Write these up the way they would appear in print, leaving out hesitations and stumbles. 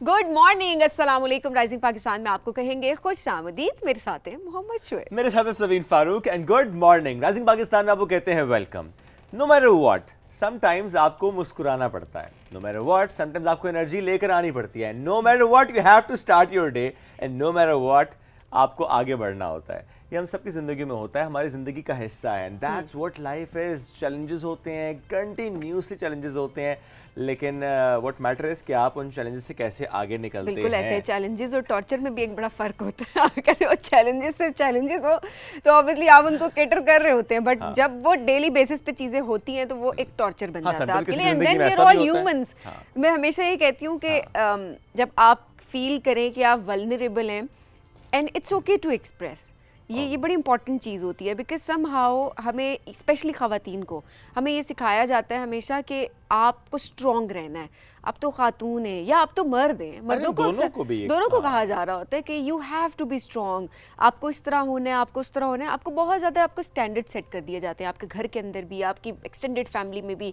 Good morning, अस्सलाम वालेकुम। Rising Pakistan में आपको कहेंगे खुश आमदीद। मेरे साथ है मोहम्मद शुएब, मेरे साथ है Saveen Farooq and good morning. Rising Pakistan में आपको कहते हैं welcome. No matter what, sometimes आपको मुस्कुराना पड़ता है। नो मैटर व्हाट, समटाइम्स आपको एनर्जी लेकर आनी पड़ती है। No matter what, you have to start your day and no matter what, आपको आगे बढ़ना होता है। ये हम सबकी ज़िंदगी में होता है, हमारी ज़िंदगी का हिस्सा है। And that's what life is. Challenges होते हैं, कंटिन्यूसली चैलेंजेस होते हैं, लेकिन व्हाट मैटर इज़ कि आप उन चैलेंजेस से कैसे आगे निकलते हैं। बिल्कुल ऐसे चैलेंजेस और टॉर्चर में भी एक बड़ा फ़र्क होता है। अगर वो चैलेंजेस सिर्फ चैलेंजेस हो तो ऑब्वियसली आप उनको कैटर कर रहे होते हैं, बट जब वो डेली बेसिस पे चीज़ें होती हैं तो वो एक टॉर्चर बन जाता है आपके लिए। And then we are all humans. मैं हमेशा ये कहती हूँ कि जब आप फील करें कि आप वल्नरेबल हैं and it's okay to express, ये बड़ी इंपॉर्टेंट चीज़ होती है। बिकॉज समहाउ हमें, स्पेशली ख़वातीन को, हमें ये सिखाया जाता है हमेशा कि आपको स्ट्रॉन्ग रहना है। अब तो खातून है या अब तो मर्द हैं, मर्दों को दोनों को कहा जा रहा होता है कि you have to be strong, आपको इस तरह होना है, आपको उस तरह होना है। आपको बहुत ज़्यादा आपको स्टैंडर्ड सेट कर दिए जाते हैं, आपके घर के अंदर भी, आपकी एक्सटेंडेड फैमिली में भी।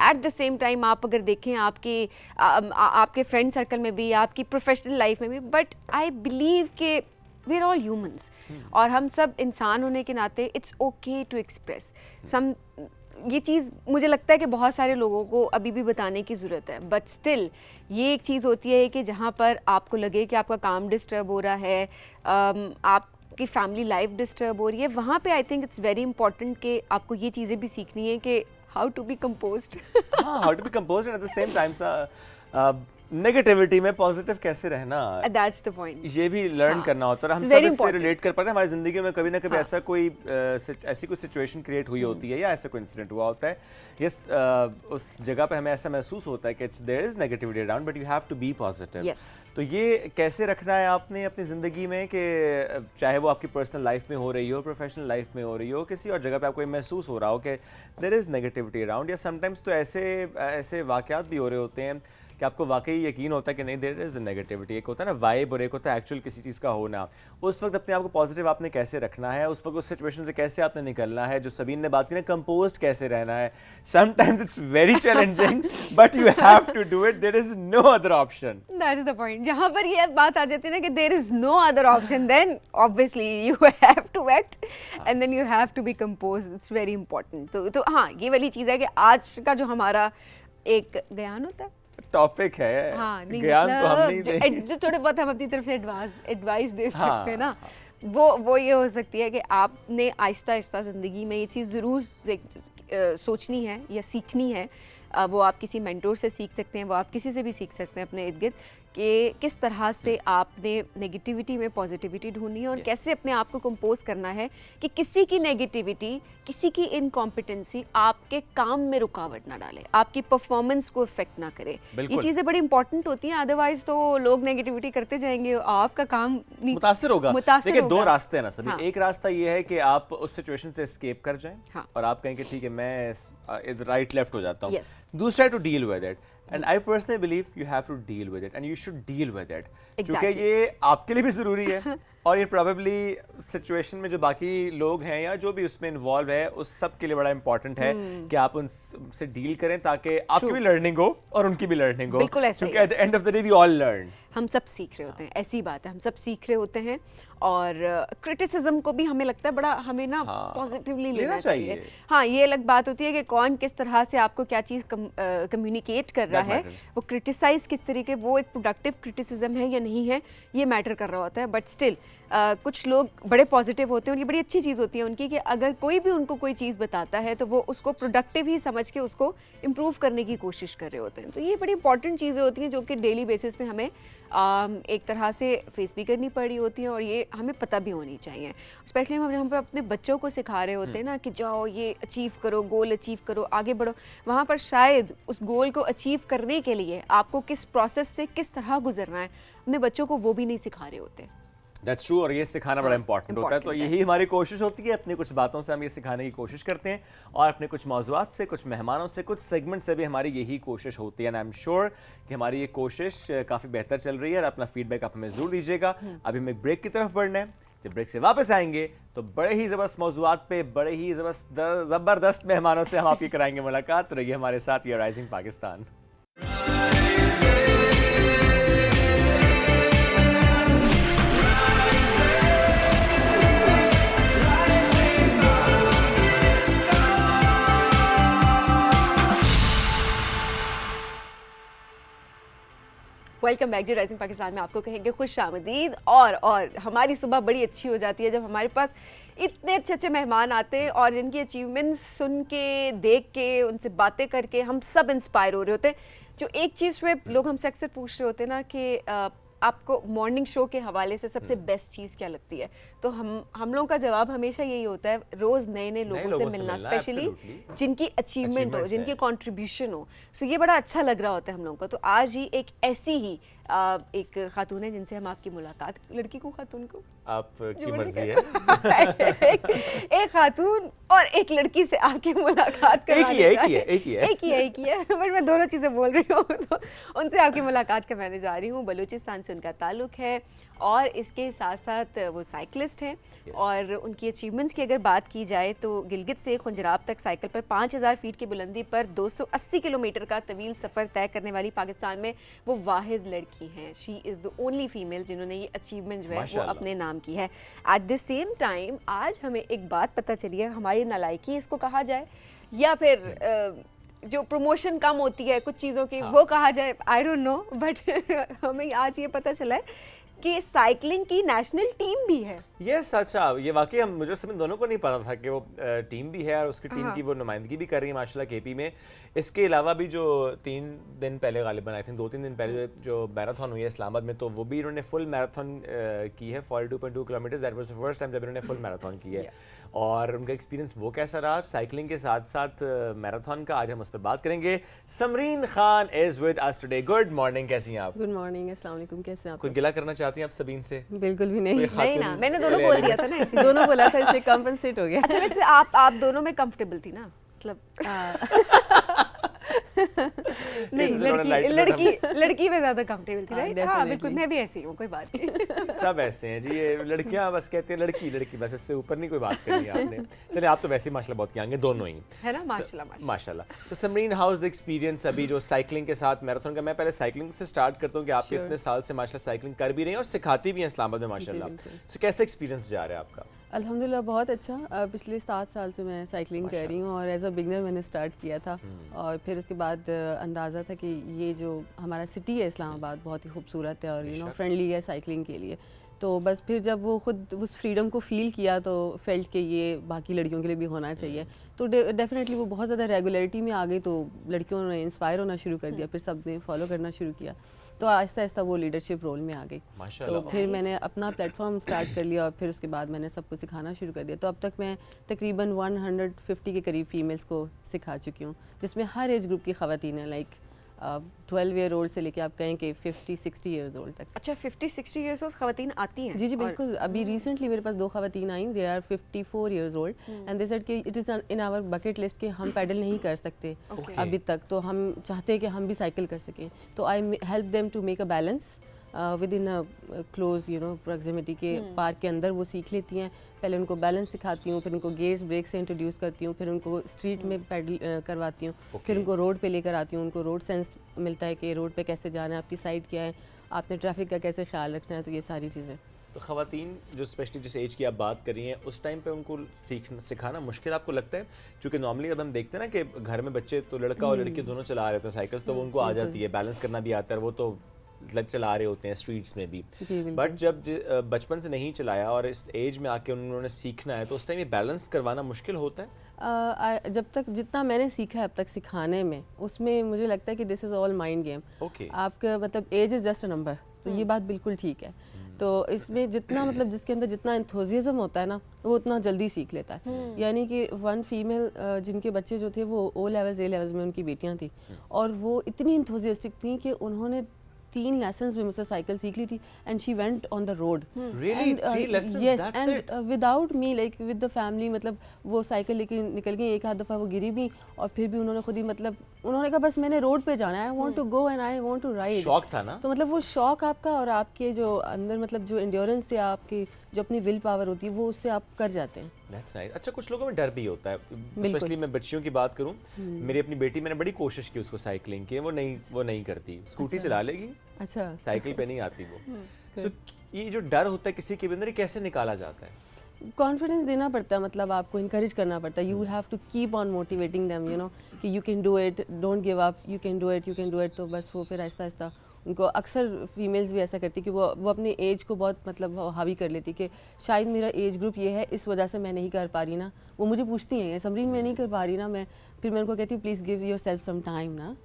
एट द सेम टाइम आप अगर देखें आपके फ्रेंड सर्कल में भी, आपकी प्रोफेशनल लाइफ में भी। बट आई बिलीव कि वी आर ऑल ह्यूमंस और हम सब इंसान होने के नाते it's okay to express some. ये चीज़ मुझे लगता है कि बहुत सारे लोगों को अभी भी बताने की ज़रूरत है, बट स्टिल ये एक चीज़ होती है कि जहाँ पर आपको लगे कि आपका काम डिस्टर्ब हो रहा है, आपकी फैमिली लाइफ डिस्टर्ब हो रही है, वहाँ पे I think it's very important कि आपको ये चीज़ें भी सीखनी है कि how to be composed. How to be composed and at the same time negativity में पॉजिटिव कैसे रहना, दैट्स द पॉइंट। ये भी लर्न करना होता है। हम सब इससे रिलेट कर पाते हैं। हमारी ज़िंदगी में कभी ना कभी ऐसा कोई ऐसी कोई सिचुएशन क्रिएट हुई होती है या ऐसा कोई इंसिडेंट हुआ होता है, यस, उस जगह पे हमें ऐसा महसूस होता है कि there is negativity around but you have to be positive. तो ये कैसे रखना है आपने अपनी ज़िंदगी में कि चाहे वो आपकी पर्सनल लाइफ में हो रही हो, प्रोफेशनल लाइफ में हो रही हो, किसी और जगह पे आपको ये महसूस हो रहा हो कि देयर इज़ नेगेटिविटी अराउंड। या समटाइम्स तो ऐसे वाक़यात भी हो रहे होते हैं कि आपको वाकई यकीन होता है कि नहीं, देयर इज नेगेटिविटी। एक होता है ना वाइब और एक होता है एक्चुअल किसी चीज़ का होना। उस वक्त अपने आप को पॉजिटिव आपने कैसे रखना है, उस वक्त उस सिचुएशन से कैसे आपने निकलना है। जो सबीन ने बात की ना, कंपोज्ड कैसे रहना है। Sometimes it's very challenging but you have to do it, there is no other option. That's the point. जहाँ पर ये बात आ जाती है ना कि there is no other option, then obviously you have to act and then you have to be composed. It's very important. तो हाँ, ये वाली चीज़ है कि आज का जो हमारा एक बयान होता है, टॉपिक है, हाँ, ज्ञान तो हम नहीं देंगे, जो थोड़े बहुत हम अपनी तरफ से एडवाइस दे सकते हैं ना, वो ये हो सकती है कि आपने आहिस्ता आहिस्ता ज़िंदगी में ये चीज़ ज़रूर सोचनी है या सीखनी है। वो आप किसी मेंटोर से सीख सकते हैं, वो आप किसी से भी सीख सकते हैं अपने इर्द गिर्द, कि किस तरह से आपने नेगेटिविटी में पॉजिटिविटी ढूंढनी है और कैसे अपने आप को कंपोज करना है कि किसी की नेगेटिविटी, किसी की इनकॉम्पिटेंसी आपके काम में रुकावट ना डाले, आपकी परफॉर्मेंस को इफेक्ट ना करे। ये चीज़ें बड़ी इंपॉर्टेंट होती हैं, अदरवाइज तो लोग नेगेटिविटी करते जाएंगे, आपका काम मुतासिर होगा। देखिए, दो रास्ते हैं ना सभी। एक रास्ता ये है कि आप उस सिचुएशन से एस्केप कर जाएं और आप कहें कि ठीक है, मैं राइट लेफ्ट हो जाता हूँ। दूसरा to deal with it. And I personally believe you have to deal with it and you should deal with it. क्योंकि ये आपके लिए भी ज़रूरी है और ये probably सिचुएशन में जो बाकी लोग हैं या जो भी उसमें इन्वॉल्व है, उस सब के लिए बड़ा इंपॉर्टेंट है कि आप उनसे डील करें ताकि आपकी भी लर्निंग हो और उनकी भी लर्निंग हो। बिल्कुल ऐसा ही है। क्योंकि at the end of the day we all learn. हम सब सीख रहे होते हैं, ऐसी बात है, हम सब सीख रहे होते हैं। और क्रिटिसिज्म को भी हमें लगता है बड़ा हमें ना पॉजिटिवली लेना चाहिए। हाँ, ये अलग बात होती है कि कौन किस तरह से आपको क्या चीज़ कम्युनिकेट कर रहा है, वो क्रिटिसाइज किस तरीके, वो एक प्रोडक्टिव क्रिटिसिज्म है या नहीं है, ये मैटर कर रहा होता है। बट स्टिल कुछ लोग बड़े पॉजिटिव होते हैं और ये बड़ी अच्छी चीज़ होती है उनकी कि अगर कोई भी उनको कोई चीज़ बताता है तो वो उसको प्रोडक्टिव ही समझ के उसको इम्प्रूव करने की कोशिश कर रहे होते हैं। तो ये बड़ी इंपॉर्टेंट चीज़ें होती हैं जो कि डेली बेसिस पे हमें एक तरह से फेस भी करनी पड़ी होती हैं और ये हमें पता भी होनी चाहिए। स्पेशली हम पे अपने बच्चों को सिखा रहे होते हैं ना कि जाओ ये अचीव करो, गोल अचीव करो, आगे बढ़ो। वहाँ पर शायद उस गोल को अचीव करने के लिए आपको किस प्रोसेस से किस तरह गुजरना है, अपने बच्चों को वो भी नहीं सिखा रहे होते। That's true. और ये सिखाना बड़ा इंपॉर्टेंट होता है। तो यही हमारी कोशिश होती है, अपनी कुछ बातों से हम ये सिखाने की कोशिश करते हैं और अपने कुछ मौज़ूआत से, कुछ मेहमानों से, कुछ सेगमेंट से भी हमारी यही कोशिश होती है। एंड आई एम श्योर कि हमारी ये कोशिश काफ़ी बेहतर चल रही है और अपना फीडबैक आप हमें ज़रूर दीजिएगा। अभी हमें एक ब्रेक की तरफ बढ़ना है। जब ब्रेक से वापस आएंगे तो बड़े ही ज़बरदस्त मौज़ूआत पे बड़े ही ज़बरदस्त मेहमानों से हम आपकी कराएंगे मुलाकात। रहिए हमारे साथ, ये राइजिंग पाकिस्तान। वेलकम बैक जी राइजिंग पाकिस्तान में आपको कहेंगे खुश आमदीद। और हमारी सुबह बड़ी अच्छी हो जाती है जब हमारे पास इतने अच्छे अच्छे मेहमान आते हैं और जिनकी अचीवमेंट्स सुन के, देख के, उनसे बातें करके हम सब इंस्पायर हो रहे होते हैं। जो एक चीज़ पे लोग हमसे अक्सर पूछ रहे होते हैं ना कि आपको मॉर्निंग शो के हवाले से सबसे बेस्ट चीज़ क्या लगती है, तो हम लोगों का जवाब हमेशा यही होता है, रोज़ नए नए लोगों से मिलना, स्पेशली जिनकी अचीवमेंट हो, जिनकी कंट्रीब्यूशन हो। सो ये बड़ा अच्छा लग रहा होता है हम लोगों को। तो आज ही एक ऐसी ही एक खातून है जिनसे हम आपकी मुलाकात, लड़की को खातून को आपकी मर्जी है एक खातून और एक लड़की से आपकी मुलाकात एक ही है बट मैं दोनों चीज़ें बोल रही हूँ, तो उनसे आपकी मुलाकात करवाने जा रही हूँ। बलूचिस्तान से उनका ताल्लुक़ है और इसके साथ साथ वो साइकिलिस्ट हैं। और उनकी अचीवमेंट्स की अगर बात की जाए तो गिलगित से खुंजराब तक साइकिल पर 5000 फीट की बुलंदी पर 280 किलोमीटर का तवील सफ़र तय करने वाली पाकिस्तान में वो वाहिद लड़की हैं। She is the only female जिन्होंने ये अचीवमेंट जो है वो अपने नाम की है। एट द सेम टाइम आज हमें एक बात पता चली है, हमारी नालायकी इसको कहा जाए या फिर जो प्रमोशन कम होती है कुछ चीज़ों की, वो कहा जाए, आई डोंट नो, बट हमें आज ये पता चला है कि साइकिलिंग की नेशनल टीम भी है। यस, अच्छा, ये वाकई हम मुझे समय दोनों को नहीं पता था कि वो टीम भी है और उसकी टीम की वो नुमाइंदगी भी कर रही है माशाल्लाह केपी में। इसके अलावा भी जो 3 दिन पहले गालिबन आई थिंक 2-3 दिन पहले जो मैराथन हुई है इस्लामाबाद में, तो वो भी इन्होंने फुल मैराथन की है, 42.2 kilometre. That was the first time जब इन्होंने फुल मैराथन की है। और उनका एक्सपीरियंस वो कैसा रहा साइकिलिंग के साथ साथ मैराथन का, आज हम उस पर बात करेंगे। Samreen Khan is with us today. Good morning, कैसी हैं आप? गुड मॉर्निंग, अस्सलाम वालेकुम, कैसे हैं आप? कोई गिला करना चाहती हैं आप सबीन से? बिल्कुल भी नहीं ना, मैंने दोनों बोल दिया था ना, ऐसे दोनों बोला था, इसलिए कंपनसेट हो गया। अच्छा, वैसे आप दोनों में कंफर्टेबल थी ना, मतलब नहीं, लड़की में ज्यादा कंफर्टेबल थी, राइट? हाँ, बिल्कुल, मैं भी ऐसी हूँ, कोई बात नहीं। सब ऐसे हैं जी, ये लड़कियां बस कहते हैं लड़की, बस इससे ऊपर नहीं कोई बात करनी है आपने। चलिए, आप तो वैसे ही माशाल्लाह बहुत यंग हैं दोनों ही, है ना? माशाल्लाह। तो Samreen, how is the experience अभी जो साइकिलिंग के साथ मैराथन का? मैं पहले साइकिलिंग से स्टार्ट करता हूँ कि आप इतने साल से माशाल्लाह साइकिलिंग कर भी रही हैं और सिखाती भी हैं इस्लामाबाद में माशाल्लाह। सो कैसा एक्सपीरियंस जा रहा है आपका? अल्हम्दुलिल्लाह बहुत अच्छा। पिछले 7 साल से मैं साइकिलिंग कर रही हूँ और एज अ बिगनर मैंने स्टार्ट किया था। और फिर उसके बाद अंदाज़ा था कि ये जो हमारा सिटी है इस्लामाबाद बहुत ही खूबसूरत है और यू नो फ्रेंडली है साइकिलिंग के लिए। तो बस फिर जब वो खुद उस फ्रीडम को फ़ील किया तो फेल्ट कि ये बाकी लड़कियों के लिए भी होना चाहिए। तो डेफिनेटली वो बहुत ज़्यादा रेगुलरिटी में आ गई, तो लड़कियों ने इंस्पायर होना शुरू कर दिया, फिर सब ने फॉलो करना शुरू किया, तो आहिस्ता आहिस्ता वो लीडरशिप रोल में आ गई। तो फिर मैंने अपना प्लेटफॉर्म स्टार्ट कर लिया और फिर उसके बाद मैंने सबको सिखाना शुरू कर दिया। तो अब तक मैं तकरीबन 150 के करीब फीमेल्स को सिखा चुकी हूँ, जिसमें हर एज ग्रुप की ख़वातीन हैं, लाइक 12 ईयर ओल्ड से लेके आप कहें कि 50-60 ईयर्स ओल्ड तक। अच्छा, 50-60 ईयर्स ओल्ड ख़वातीन आती हैं? जी बिल्कुल। अभी रिसेंटली मेरे पास 2 ख़वातीन आई, they are 54 years old and they said कि it is in our bucket list कि हम पैडल नहीं कर सकते अभी तक, तो हम चाहते हैं कि हम भी साइकिल कर सकें। तो I help them to make a balance within a close you know proximity के पार्क के अंदर वो सीख लेती हैं। पहले उनको बैलेंस सिखाती हूँ, फिर उनको गेयर्स ब्रेक से इंट्रोड्यूस करती हूँ, फिर उनको स्ट्रीट में पैडल करवाती हूँ, फिर उनको रोड पे लेकर आती हूँ, उनको रोड सेंस मिलता है कि रोड पे कैसे जाना है, आपकी साइड क्या है, आपने ट्रैफिक का कैसे ख्याल रखना है, तो ये सारी चीज़ें। तो ख़वातीन जो स्पेशली जिस एज की आप बात कर रही हैं, उस टाइम पे उनको सिखाना मुश्किल आपको लगता है? क्योंकि नॉर्मली अब हम देखते हैं ना कि घर में बच्चे तो लड़का और लड़की दोनों चला रहे होते हैं साइकिल्स, तो वो उनको आ जाती है, बैलेंस करना भी आता है, वो तो चला रहे होते हैं स्ट्रीट्स में भी। बट जब बचपन से नहीं चलाया और इस एज में आके उन्होंने सीखना है, तो उस टाइम ये बैलेंस करवाना मुश्किल होता है? जब तक जितना मैंने सीखा है अब तक सिखाने में, उसमें मुझे लगता है कि this is all mind game. आपका मतलब age is just a number, तो ये बात बिल्कुल ठीक है। तो इसमें जितना मतलब जिसके अंदर जितना एंथुसियाज्म होता है ना, वो उतना जल्दी सीख लेता है। यानी कि 1 फीमेल जिनके बच्चे जो थे वो O लेवल्स A लेवल्स में उनकी बेटियां थी, और वो इतनी एंथुसियास्टिक थी कि उन्होंने 3 लेसन्स में मुझसे साइकिल सीख ली थी and she went on the road. Really? 3 lessons? Yes, That's and it? without me, like with the family, मतलब वो साइकिल लेके निकल गई, एक आध दफ़ा वो गिरी भी और फिर भी उन्होंने खुद ही मतलब उन्होंने कहा बस मैंने रोड पे जाना है, I want to go and I want to ride. शौक था ना? तो मतलब वो शौक आपका और आपके जो अंदर मतलब जो एंड्योरेंस या आपकी जो अपनी विल पावर होती है वो उससे आप कर जाते हैं। That's nice. अच्छा, कुछ लोगों में डर भी होता है, स्पेशली मैं बच्चियों की बात करूं, मेरी अपनी बेटी, मैंने बड़ी कोशिश की उसको साइकिलिंग की, वो नहीं करती, स्कूटी चला लेगी, अच्छा साइकिल पे नहीं आती वो। सो ये जो डर होता है किसी के अंदर, ये कैसे निकाला जाता है? कॉन्फिडेंस देना पड़ता है, मतलब आपको इनकरेज करना पड़ता है। You have to keep on motivating them, you know, कि you can do it, don't give up, you can do it. तो बस वो फिर आहिस्ता आहिस्ता उनको अक्सर फीमेल्स भी ऐसा करती कि वो अपने एज को बहुत मतलब हावी कर लेती कि शायद मेरा एज ग्रुप ये है, इस वजह से मैं नहीं कर पा रही ना। वो मुझे पूछती हैं समरीन मैं नहीं कर पा रही ना, मैं फिर मैं उनको कहती हूँ please give yourself some time ना।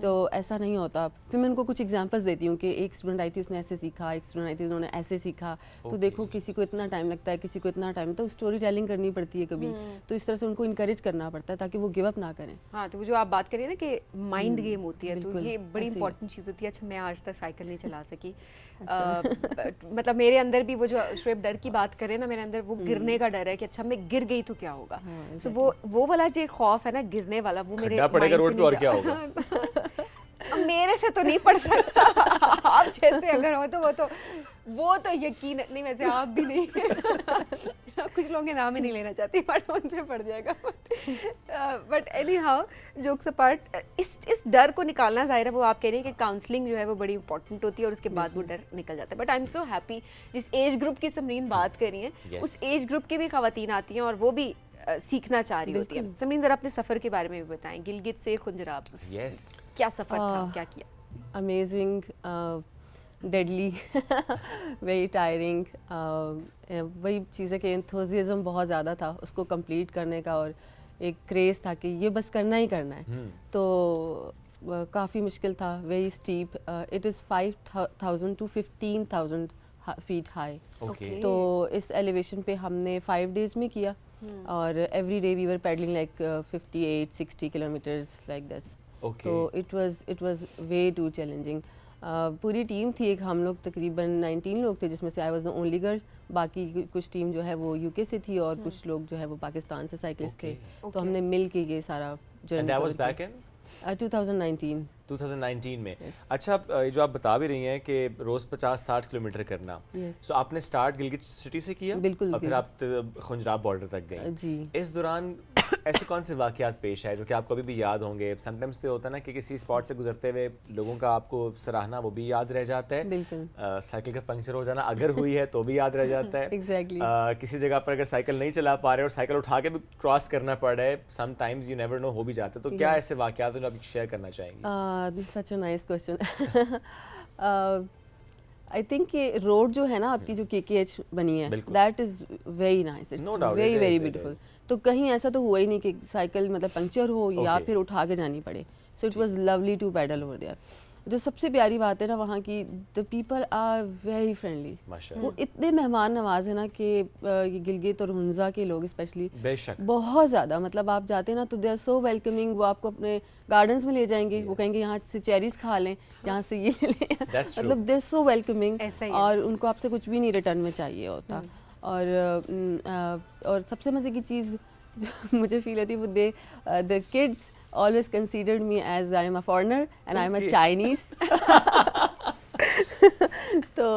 तो ऐसा नहीं होता। फिर मैं उनको कुछ एग्जांपल्स देती हूँ कि एक स्टूडेंट आई थी उसने ऐसे सीखा, एक स्टूडेंट आई थी उन्होंने ऐसे सीखा। तो देखो किसी को इतना टाइम लगता है, किसी को इतना टाइम, तो स्टोरी टेलिंग करनी पड़ती है कभी। तो इस तरह से उनको इनकरेज करना पड़ता है ताकि वो गिव अप ना करें। हाँ, तो वो जो आप बात करिए ना कि माइंड गेम होती है, तो ये बड़ी इंपॉर्टेंट चीज़ होती है। अच्छा, मैं आज तक साइकिल नहीं चला सकी। मतलब मेरे अंदर भी वो जो शुएब डर की बात करें ना, मेरे अंदर वो गिरने का डर है कि अच्छा मैं गिर गई तो क्या होगा। तो वो वाला जो खौफ है ना गिरने वाला, वो मेरे पड़ेगा रोड पे और क्या होगा। अब मेरे से तो नहीं पढ़ सकता। आप जैसे अगर हो तो वो तो यकीन नहीं, वैसे आप भी नहीं। कुछ लोगों के नाम ही नहीं लेना चाहती, बट उनसे पड़ जाएगा। But any how, jokes apart, इस डर को निकालना ज़ाहिर है वो आप कह रही हैं कि काउंसलिंग जो है वो बड़ी इंपॉर्टेंट होती है और उसके बाद वो डर निकल जाता है। But I am so happy जिस एज ग्रुप की समरीन बात कर रही हैं, उस एज ग्रुप की भी खवातीन आती हैं और वो भी सीखना चाह रही होती है। समरीन ज़रा अपने सफ़र के बारे में भी बताएं, गिलगित से खुंजराब। क्या सफ़र था, क्या किया? Amazing, deadly, very tiring. वही चीज़ें कि एंथुसियाज्म बहुत ज़्यादा था उसको कंप्लीट करने का और एक क्रेज़ था कि ये बस करना ही करना है। तो काफ़ी मुश्किल था, very steep. It is 5,000 to 15,000 feet high. तो इस एलिवेशन पे हमने 5 days में किया और every day we were paddling like 58-60 kilometres like this. तो it was way too challenging. पूरी टीम थी एक, हम लोग तकरीबन 19 लोग थे जिसमें से I was the only girl. बाकी कुछ टीम जो है वो यूके से थी और कुछ लोग जो है वो पाकिस्तान से साइकिलिस्ट थे। तो हमने मिल के ये सारा जर्नी 2019 में। अच्छा, जो आप बता भी रही हैं कि रोज़ 50-60 किलोमीटर करना, तो आपने स्टार्ट गिलगित सिटी से किया? बिल्कुल। और फिर आप खुंजराब बॉर्डर तक गई जी। इस दौरान ऐसे कौन से वाक़यात पेश आए जो कि आपको अभी भी याद होंगे? समटाइम्स तो होता है ना कि किसी स्पॉट से गुजरते हुए लोगों का आपको सराहना वो भी याद रह जाता है। बिल्कुल। साइकिल का पंक्चर हो जाना अगर हुई है तो भी याद रह जाता है। एग्जैक्टली। किसी जगह पर अगर साइकिल नहीं चला पा रहे और साइकिल उठा के भी क्रॉस करना पड़ रहा है, समटाइम्स यू नेवर नो, हो भी जाता है। तो क्या ऐसे वाक़यात हैं जो आप शेयर करना चाहेंगी? Such a nice question. I think ये रोड जो है ना आपकी जो KKH बनी है, that is very nice, it's very very beautiful. तो कहीं ऐसा तो हुआ ही नहीं कि साइकिल मतलब पंक्चर हो या फिर उठा के जानी पड़े। So it was lovely to pedal over there. जो सबसे प्यारी बात है ना वहाँ की, the people are very friendly. वो इतने मेहमान नवाज है ना कि गिलगित और हुंजा के लोग स्पेशली बहुत ज़्यादा, मतलब आप जाते हैं ना तो दे आर सो वेलकमिंग। वो आपको अपने गार्डन्स में ले जाएंगे, वो कहेंगे यहाँ से चेरीज खा लें, यहाँ से ये लें। मतलब दे आर सो वेलकमिंग और उनको आपसे कुछ भी नहीं रिटर्न में चाहिए होता। और सबसे मज़े की चीज़ जो मुझे फील होती है वो the kids always considered me as I am a foreigner and I am a Chinese। तो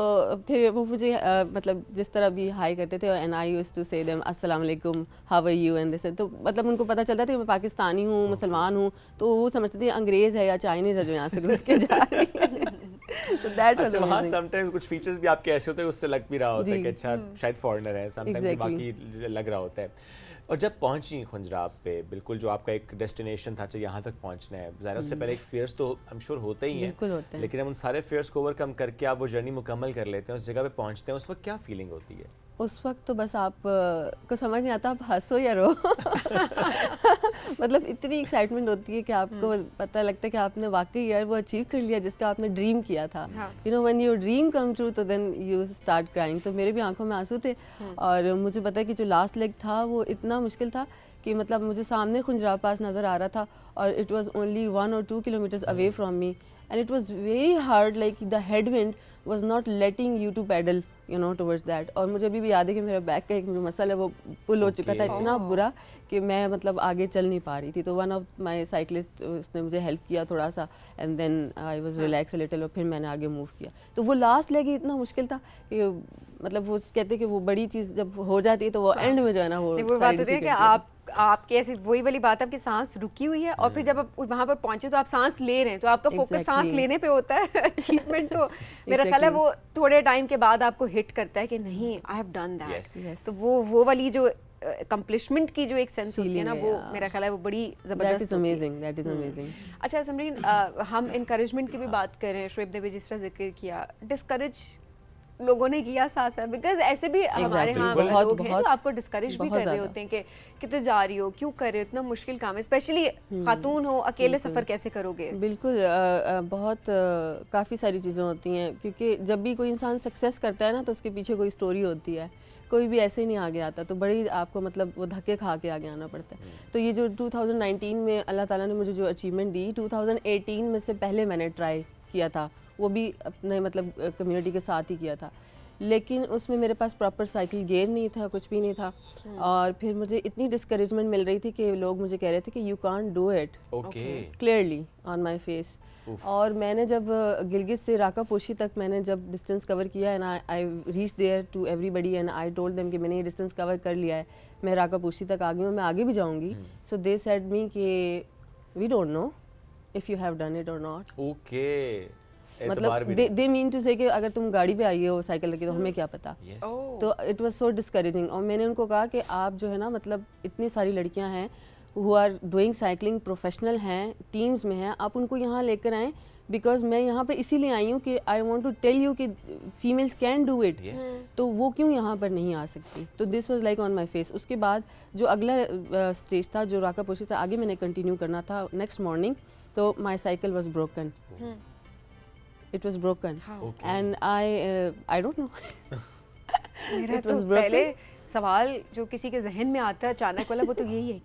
फिर वो मुझे मतलब जिस तरह भी हाई करते थे and I used to say them अस्सलाम वालेकुम, how are you and this, तो मतलब उनको पता चलता था कि मैं पाकिस्तानी हूँ, मुसलमान हूँ, तो वो समझते थे अंग्रेज़ है या चाइनीज़ है जो यहाँ से गुजर के जा रही है। तो दैट वाज वहाँ समटाइम्स कुछ फीचर्स भी आपके ऐसे होते हैं उससे लग भी रहा होता है कि अच्छा शायद फॉरेनर है, समटाइम्स बाकी लग रहा होता है। और जब पहुंची खुंजराब पे, बिल्कुल जो आपका एक डेस्टिनेशन था, चाहिए यहाँ तक पहुंचना है, ज़ाहिर उससे पहले एक फेयर्स तो आई एम श्योर होते ही हैं, लेकिन हम उन सारे फेयर्स को ओवरकम करके आप वो जर्नी मुकम्मल कर लेते हैं, उस जगह पे पहुंचते हैं, उस वक्त क्या फीलिंग होती है? उस वक्त तो बस आप को समझ नहीं आता आप हंसो या रो। मतलब इतनी एक्साइटमेंट होती है कि आपको पता लगता है कि आपने वाकई यार वो अचीव कर लिया जिसका आपने ड्रीम किया था। You know when your dream come true तो देन यू स्टार्ट क्राइंग। तो मेरे भी आंखों में आंसू थे और मुझे पता है कि जो लास्ट लेग था वो इतना मुश्किल था कि मतलब मुझे सामने खुंजराब पास नज़र आ रहा था और it was only 1 or 2 kilometres away from me and it was very hard, like the headwind was not letting you to pedal, you know, towards that। और मुझे अभी भी याद है कि मेरा बैक का एक जो मसल है वो पुल हो चुका था इतना बुरा कि मैं मतलब आगे चल नहीं पा रही थी। तो वन ऑफ माय साइकिलिस्ट उसने मुझे हेल्प किया थोड़ा सा and then I was relax little और फिर मैंने आगे मूव किया। तो वो लास्ट लेग इतना मुश्किल था कि मतलब वो कहते हैं कि वो बड़ी चीज़ जब हो जाती है तो वो एंड में जो है ना वो बात होती है कि आपके ऐसी वही वाली बात है, आपकी सांस रुकी हुई है और फिर जब आप वहाँ पर पहुंचे तो आप सांस ले रहे हैं, तो आपका फोकस सांस लेने पे होता है। अचीवमेंट तो मेरा ख्याल है वो थोड़े टाइम के बाद आपको हिट करता है कि नहीं आई हैव डन दैट। तो वो वाली जो accomplishment की जो एक सेंस होती है ना, वो मेरा ख्याल है वो बड़ी ज़बरदस्त होती है। That is amazing. अच्छा समरीन, हम encouragement की भी बात करें, शुएब ने भी जिस तरह जिक्र किया, discourage लोगों ने किया साथ साथ, बिकॉज ऐसे भी हमारे यहाँ लोग हैं जो आपको डिस्करेज भी कर रहे होते हैं कि कितने जा रही हो, क्यों कर रहे हो, इतना मुश्किल काम है, स्पेशली खातून हो, अकेले सफ़र कैसे करोगे। बिल्कुल, बहुत काफ़ी सारी चीज़ें होती हैं, क्योंकि जब भी कोई इंसान सक्सेस करता है ना तो उसके पीछे कोई स्टोरी होती है, कोई भी ऐसे ही नहीं आगे आता, तो बड़ी आपको मतलब वो धक्के खा के आगे आना पड़ता है। तो ये जो 2019 में अल्लाह ताला ने मुझे जो अचीवमेंट दी, 2018 में से पहले मैंने ट्राई किया था, वो भी अपने मतलब कम्युनिटी के साथ ही किया था, लेकिन उसमें मेरे पास प्रॉपर साइकिल गियर नहीं था, कुछ भी नहीं था। और फिर मुझे इतनी डिस्करेजमेंट मिल रही थी कि लोग मुझे कह रहे थे कि you can't do it, clearly on my face. और मैंने जब गिलगित से राका पोशी तक मैंने जब डिस्टेंस कवर किया and I reach there to everybody and I told them कि मैंने ये डिस्टेंस कवर कर लिया है, मैं राका पोशी तक आ गई हूँ, मैं आगे भी जाऊँगी। सो दे सेड मी कि we don't know if you have done it और नॉट। ओके, मतलब दे मीन टू से कि अगर तुम गाड़ी पे आई हो साइकिल लेके तो हमें क्या पता। तो इट वाज सो डिस्करेजिंग। और मैंने उनको कहा कि आप जो है ना, मतलब इतनी सारी लड़कियां हैं who are doing cycling, professional हैं, टीम्स में हैं, आप उनको यहाँ लेकर आएँ, बिकॉज मैं यहाँ पे इसीलिए आई हूँ कि I want to tell you कि फीमेल्स कैन डू इट, तो वो क्यों यहाँ पर नहीं आ सकती। तो this was like on my face. उसके बाद जो अगला स्टेज था, जो राका पोशी से आगे मैंने कंटिन्यू करना था, नेक्स्ट मॉर्निंग तो my cycle was broken, it was broken. And I don't know. मेरा तो पहले सवाल जो किसी के जहन में आता है अचानक वाला, वो तो यही है,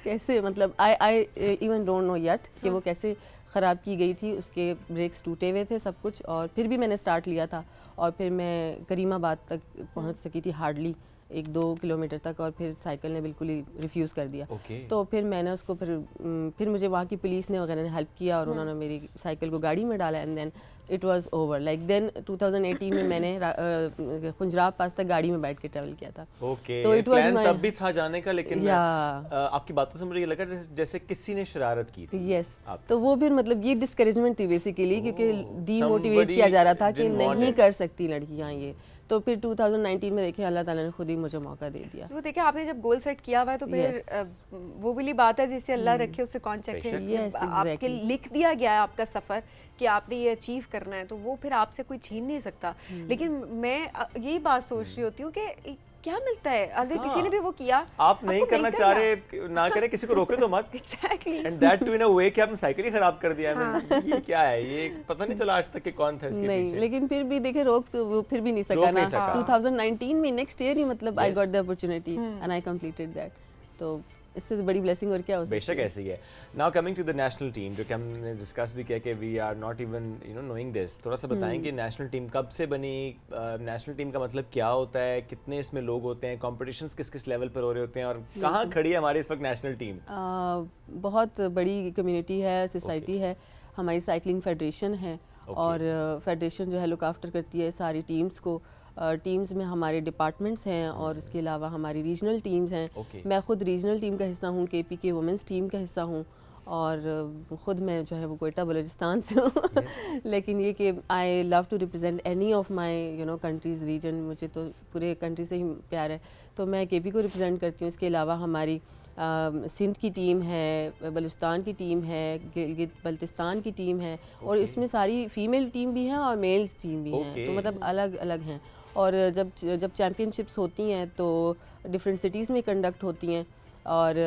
कैसे मतलब I even don't know yet कि वो कैसे ख़राब की गई थी। उसके ब्रेक्स टूटे हुए थे सब कुछ, और फिर भी मैंने स्टार्ट लिया था, और फिर मैं करीमाबाद तक पहुंच सकी थी हार्डली 1-2 किलोमीटर तक, और फिर साइकिल ने बिल्कुल ही रिफ्यूज़ कर दिया। तो फिर मैंने उसको फिर मुझे वहाँ की पुलिस ने वगैरह ने हेल्प किया, और उन्होंने मेरी साइकिल को गाड़ी में डाला, and then it was over. Like then 2018 में मैंने खुंजराब पास तक गाड़ी में बैठ के ट्रैवल किया था। तो इट वाज तब भी था जाने का, लेकिन आपकी बातों से मुझे ये लगा जैसे किसी ने शरारत की थी। यस, तो वो फिर मतलब ये डिस्करेजमेंट थी बेसिकली, क्योंकि डीमोटिवेट किया जा रहा था कि नहीं कर सकती लड़कियाँ ये। तो फिर 2019 में देखें अल्लाह ताला ने खुद ही मुझे मौका दे दिया। तो देखिए आपने जब गोल सेट किया हुआ है तो फिर वो वाली बात है, जिससे अल्लाह रखे उससे कौन चखे। आपके लिख दिया गया है आपका सफ़र कि आपने ये अचीव करना है, तो वो फिर आपसे कोई छीन नहीं सकता। लेकिन मैं यही बात सोच रही होती हूँ कि क्या मिलता है अगर किसी ने भी वो किया, आप नहीं करना चाह रहे, ना करें, किसी को रोके तो मत। Exactly. And that too in a way कि आपने साइकिल ही खराब कर दिया है। ये क्या है, ये पता नहीं चला आज तक कि कौन था इसके पीछे। लेकिन फिर भी देखे रोक वो फिर भी नहीं सका ना। 2019 में नेक्स्ट ईयर ही मतलब I got the opportunity and I completed that. तो इससे बड़ी ब्लेसिंग और क्या हो सकती है। बेशक ऐसी है। Now coming to the national team, जो कि हमने डिस्कस भी किया कि we are not even knowing this, थोड़ा सा बताएंगे नेशनल टीम कब से बनी, नेशनल टीम का मतलब क्या होता है, कितने इसमें लोग होते हैं, कॉम्पिटिशन्स किस किस लेवल पर हो रहे होते हैं, और कहाँ खड़ी है हमारी इस वक्त नेशनल टीम। बहुत बड़ी कम्युनिटी है, सोसाइटी है, हमारी साइकिलिंग फेडरेशन है, और फेडरेशन जो है लुक आफ्टर करती है सारी टीम्स को। टीम्स में हमारे डिपार्टमेंट्स हैं, और इसके अलावा हमारी रीजनल टीम्स हैं। मैं ख़ुद रीजनल टीम का हिस्सा हूँ, KPK वुमेंस टीम का हिस्सा हूँ, और ख़ुद मैं जो है वो कोयटा बलूचिस्तान से हूँ। लेकिन ये कि I love to represent any of my country's region, मुझे तो पूरे कंट्री से ही प्यार है, तो मैं KP को रिप्रेजेंट करती हूँ। इसके अलावा हमारी सिंध की टीम है, बलूचिस्तान की टीम है, गिलगित बल्तिस्तान की टीम है, और इसमें सारी फीमेल टीम भी हैं और मेल्स टीम भी हैं, तो मतलब अलग अलग हैं। और जब चैम्पियनशिप्स होती हैं तो डिफरेंट सिटीज़ में कंडक्ट होती हैं, और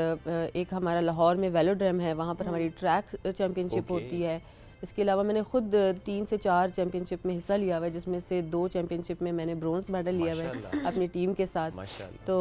एक हमारा लाहौर में वेलोड्रम है, वहाँ पर हमारी ट्रैक चैम्पियनशिप होती है। इसके अलावा मैंने खुद 3 से 4 चैम्पियनशिप में हिस्सा लिया हुआ है, जिसमें से 2 चैम्पियनशिप में मैंने ब्रोंज मेडल लिया हुआ है अपनी टीम के साथ। तो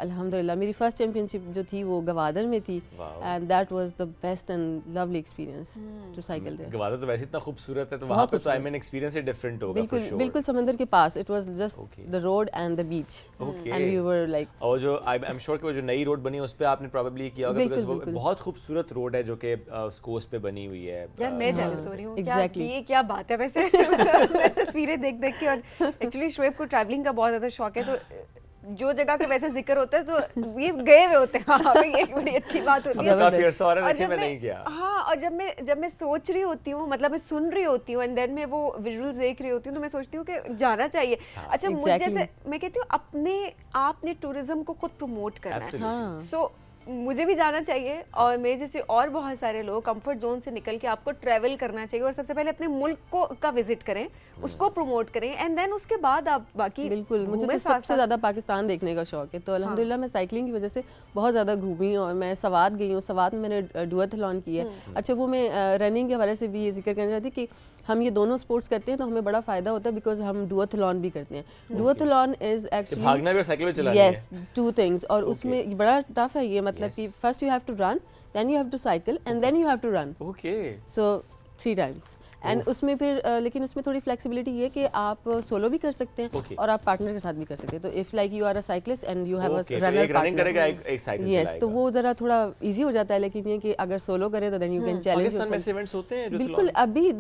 अल्हम्दुलिल्लाह मेरी फर्स्ट चैम्पियनशिप जो थी वो गवादर में थी, and that was the best and lovely experience to cycle there. Gwadar तो वैसे इतना खूबसूरत है, तो वहाँ पे तो आई मीन एक्सपीरियंस ही डिफरेंट होगा। बिल्कुल समंदर के पास, it was just the road and the beach, and we were like. और जो आई एम श्योर कि वो जो नई रोड बनी है उस पे आपने प्रोबेबली किया होगा, बिकॉज़ वो बहुत खूबसूरत रोड है जो कि उस कोस्ट पे बनी हुई है। यार मैं जेलस हो रही हूँ, Exactly. ये क्या बात है वैसे। मैं तस्वीरें देख के, और एक्चुअली शुएब को ट्रैवलिंग का बहुत ज़्यादा शौक है, तो जो जगह का वैसे जिक्र होता है तो ये गए हुए होते हैं वहाँ पे, ये एक बड़ी अच्छी बात होती है। काफी अर्सा हो रहा है मैं नहीं गया। हाँ, और जब मैं सोच रही होती हूँ, मतलब मैं सुन रही होती हूँ एंड देन मैं वो विजुअल्स देख रही होती हूँ, तो मैं सोचती हूँ कि जाना चाहिए। अच्छा, मुझे जैसे मैं कहती हूँ अपने आप ने टूरिज्म को खुद प्रमोट करना है, सो मुझे भी जाना चाहिए और मेरे जैसे और बहुत सारे लोग कंफर्ट जोन से निकल के आपको ट्रैवल करना चाहिए और सबसे पहले अपने मुल्क को का विजिट करें, उसको प्रमोट करें एंड देन उसके बाद आप बाकी। बिल्कुल, मुझे तो सबसे ज़्यादा पाकिस्तान देखने का शौक है, तो अल्हम्दुलिल्लाह मैं साइकिलिंग की वजह से बहुत ज़्यादा घूमी और मैं सवात गई हूँ। सवात में मैंने डुअथलॉन किया है। अच्छा, वो मैं रनिंग के हवाले से भी ये जिक्र करना चाहती कि हम ये दोनों स्पोर्ट्स करते हैं तो हमें बड़ा फ़ायदा होता है बिकॉज हम डुअथलॉन भी करते हैं। डुअथलॉन इज़ एक्चुअली भागना भी और साइकिल भी चलाना है। यस, 2 थिंग्स, और उसमें बड़ा टफ है ये, मतलब कि first you have to run, then you have to cycle and then you have to run. Okay, so 3 times and उसमें फिर लेकिन उसमें थोड़ी फ्लेक्सिबिलिटी ये कि आप सोलो भी कर सकते हैं और आप पार्टनर के साथ भी कर सकते हैं। तो if like you are a cyclist and you have a runner partner, एक साइकिल चलाएगा, यस, तो वो जरा थोड़ा इजी हो जाता है। लेकिन ये कि अगर सोलो करे तो then you can challenge. Pakistan में इवेंट्स होते हैं? बिल्कुल, अभी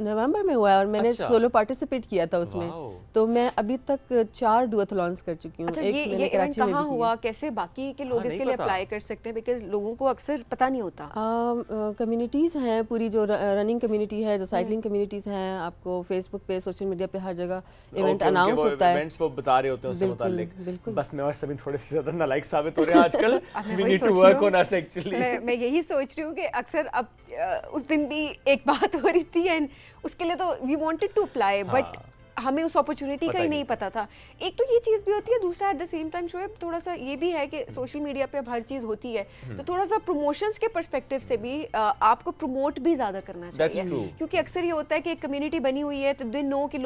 नवंबर में हुआ है और मैंने सोलो पार्टिसिपेट किया था उसमें, तो मैं अभी तक 4 डुअथलॉन्स कर चुकी हूँ। एक मैंने कराची में भी किया। कहाँ हुआ, कैसे बाकी के लोग इसके लिए अप्लाई कर सकते हैं, बिकॉज़ लोगों को अक्सर पता नहीं होता। कम्युनिटीज़ हैं पूरी, जो रनिंग कम्युनिटी है, जो साइकिलिंग कम्युनिटीज़ हैं, आपको फेसबुक पे, सोशल मीडिया पे हर जगह इवेंट अनाउंस होता है, इवेंट्स वो बता रहे होते हैं उससे मुताल्लिक। बस मैं और सभी थोड़े से ज्यादा नालायक साबित हो रहे हैं आजकल। We need to work on us actually. मैं यही सोच रही हूँ कि अक्सर अब उस दिन भी एक बात हो रही थी एंड उसके लिए तो we wanted to apply, but हमें उस अपॉर्चुनिटी का ही नहीं पता था। एक तो ये चीज़ भी होती है, दूसरा eight the same time Shoaib थोड़ा सा ये भी है कि सोशल मीडिया पे अब हर चीज़ होती है, तो थोड़ा सा प्रमोशंस के पर्सपेक्टिव से भी आपको प्रमोट भी ज़्यादा करना चाहिए, क्योंकि अक्सर ये होता है कि एक कम्युनिटी बनी हुई है तो दे नो कि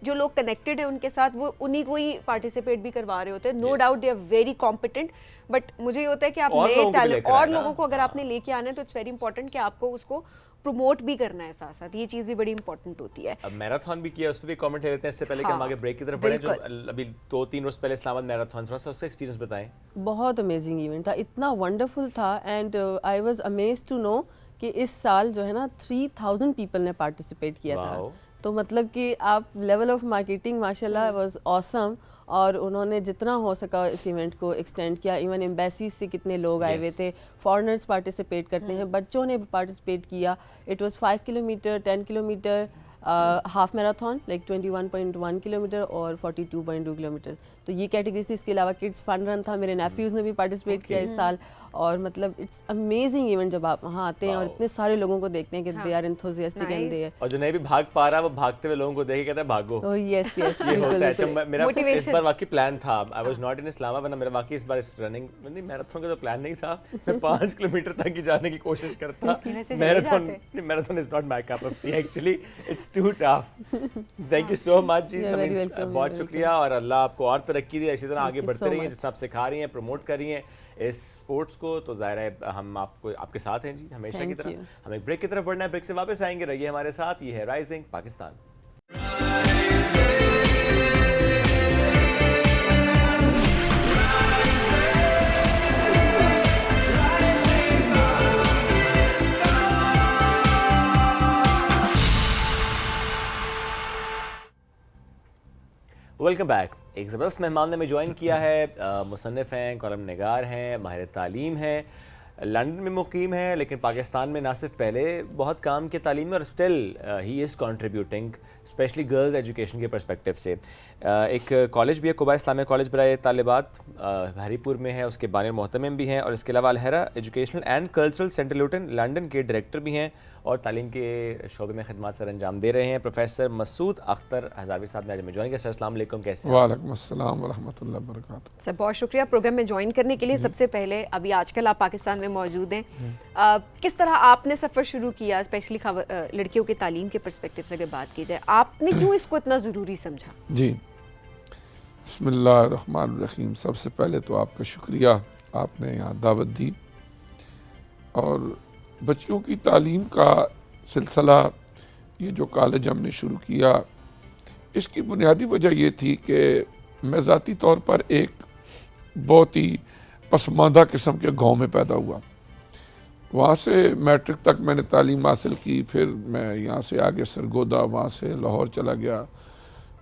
जो लोग कनेक्टेड है उनके साथ वो उन्हीं को ही पार्टिसिपेट भी करवा रहे होते हैं। No doubt they are very competent, but मुझे ये होता है कि आप नए टैलेंट और लोगों को अगर आपने लेके आना है तो इट्स वेरी इंपॉर्टेंट कि आपको उसको प्रमोट भी करना है साथ साथ, ये चीज़ भी बड़ी इंपॉर्टेंट होती है। अब मैराथन भी किया, उस पर भी कमेंट ले लेते हैं इससे पहले कि हम आगे ब्रेक की तरफ बढ़ें। जो अभी 2-3 रोज पहले इस्लामाबाद मैराथन, थोड़ा सा उसका एक्सपीरियंस बताएं। बहुत अमेजिंग इवेंट था, इतना वंडरफुल था and I was amazed to know कि इस साल जो है ना 3000 पीपल ने पार्टिसिपेट किया था। तो मतलब कि आप लेवल ऑफ मार्केटिंग माशाल्लाह वाज ऑसम, और उन्होंने जितना हो सका इस इवेंट को एक्सटेंड किया। इवन एम्बेसी से कितने लोग आए हुए थे, फॉरेनर्स पार्टिसिपेट करते हैं, बच्चों ने पार्टिसिपेट किया। It was 5 kilometre, 10 kilometre, half marathon like 21.1 kilometre और 42.2 किलोमीटर, तो ये कैटेगरीज थी। इसके अलावा किड्स फन रन था, मेरे नेफ्यूज़ ने भी पार्टिसिपेट किया इस साल, और मतलब इट्स अमेजिंग इवेंट जब आप वहाँ आते हैं और इतने सारे लोगों को देखते हैं कि they are enthusiastic and they, और जो नहीं भी भाग पा रहा वो भागते हुए लोगों को देख के कहता है भागो। ओह यस यस, ये होता है। मेरा इस बार वाकई प्लान था, I was not in Islamabad, वरना मेरा वाकई इस बार इस रनिंग नहीं मैराथन का तो प्लान नहीं था। मैं 5 किलोमीटर तक ही जाने की कोशिश करता। Marathon is not my cup of tea actually, it's too tough. Thank you so much ji, बहुत शुक्रिया, और अल्लाह आपको और तरक्की दे, इसी तरह आगे बढ़ते रहिए, जिस आप सिखा रही हैं, प्रमोट कर रही हैं इस स्पोर्ट्स को, तो ज़ाहिर है हम आपके साथ हैं जी हमेशा की तरह। हम एक ब्रेक की तरफ बढ़ना है, ब्रेक से वापस आएंगे, रहिए हमारे साथ। ये है राइजिंग पाकिस्तान। Welcome back. एक ज़बरदस्त मेहमान ने हमें ज्वाइन किया है, मुसन्निफ़ हैं, कॉलम निगार हैं, माहिर तालीम हैं, लंदन में मुकीम है, लेकिन पाकिस्तान में ना सिर्फ पहले बहुत काम के तालीम में, और still he is contributing specially girls education के पर्सपेक्टिव से। एक कॉलेज भी है, कुबा इस्लामिया कॉलेज बराए तालिबात, हरीपुर में है, उसके बानी मोहतमिम भी हैं, और इसके अलावा अलहरा educational and cultural centre Luton London के डायरेक्टर भी हैं, और तालीम के शोबे में खिदमत सर अंजाम दे रहे हैं। प्रोफेसर मसूद अख्तर हज़ारवी साहब ने आज में ज्वाइन किया। सर अस्सलाम वालेकुम, कैसे हैं? वालेकुम अस्सलाम व रहमतुल्लाहि व बरकातुहू। सर बहुत शुक्रिया प्रोग्राम में ज्वाइन करने के लिए। सबसे पहले अभी आजकल आप पाकिस्तान में मौजूद हैं, किस तरह आपने सफ़र शुरू किया, स्पेशली लड़कियों की तालीम के पर्सपेक्टिव से अगर बात की जाए, आपने क्यों इसको इतना ज़रूरी समझा? जी बिस्मिल्लाहिर्रहमानिर्रहीम। सबसे पहले तो आपका शुक्रिया, आपने यहाँ दावत दी, और बच्चियों की तालीम का सिलसिला ये जो कॉलेज हमने शुरू किया, इसकी बुनियादी वजह ये थी कि मैं ज़ाती तौर पर एक बहुत ही पसमानदा किस्म के गांव में पैदा हुआ। वहाँ से मैट्रिक तक मैंने तालीम हासिल की, फिर मैं यहाँ से आगे सरगोदा, वहाँ से लाहौर चला गया,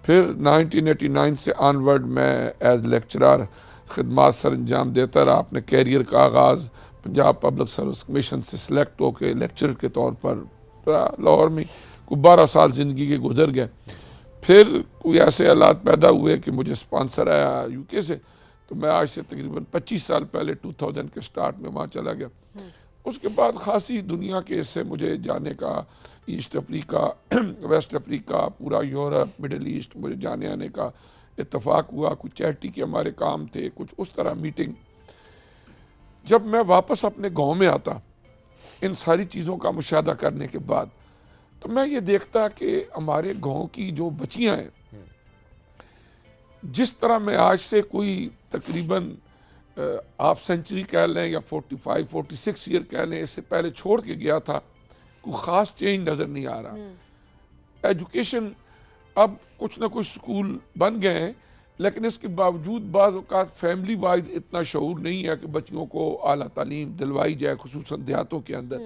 फिर 1989 से ऑनवर्ड मैं एज लेक्चरर खिदमत सर अंजाम देता रहा। अपने कैरियर का आगाज़ पंजाब पब्लिक सर्विस कमीशन से सिलेक्ट होकर लेक्चरर के तौर पर लाहौर में कोई 12 साल ज़िंदगी के गुजर गए। फिर कोई ऐसे हालात पैदा हुए कि मुझे स्पॉन्सर आया यूके से, तो मैं आज से तकरीबन 25 साल पहले 2000 के स्टार्ट में वहाँ चला गया। उसके बाद ख़ासी दुनिया के हिस्से मुझे जाने का, ईस्ट अफ्रीका, वेस्ट अफ्रीका, पूरा यूरोप, मिडल ईस्ट मुझे जाने आने का इत्तेफाक हुआ। कुछ चैरिटी के हमारे काम थे, कुछ उस तरह मीटिंग। जब मैं वापस अपने गांव में आता इन सारी चीज़ों का मुशाहदा करने के बाद, तो मैं ये देखता कि हमारे गांव की जो बच्चियां हैं, जिस तरह मैं आज से कोई तकरीबन आप सेंचुरी कह लें या 45-46 ईयर कह लें, इससे पहले छोड़ के गया था, कोई ख़ास चेंज नज़र नहीं आ रहा। एजुकेशन अब कुछ ना कुछ स्कूल बन गए हैं, लेकिन इसके बावजूद बाज़ औक़ात फैमिली वाइज इतना शऊर नहीं है कि बच्चियों को आला तालीम दिलवाई जाए। खुसूसन देहातों के अंदर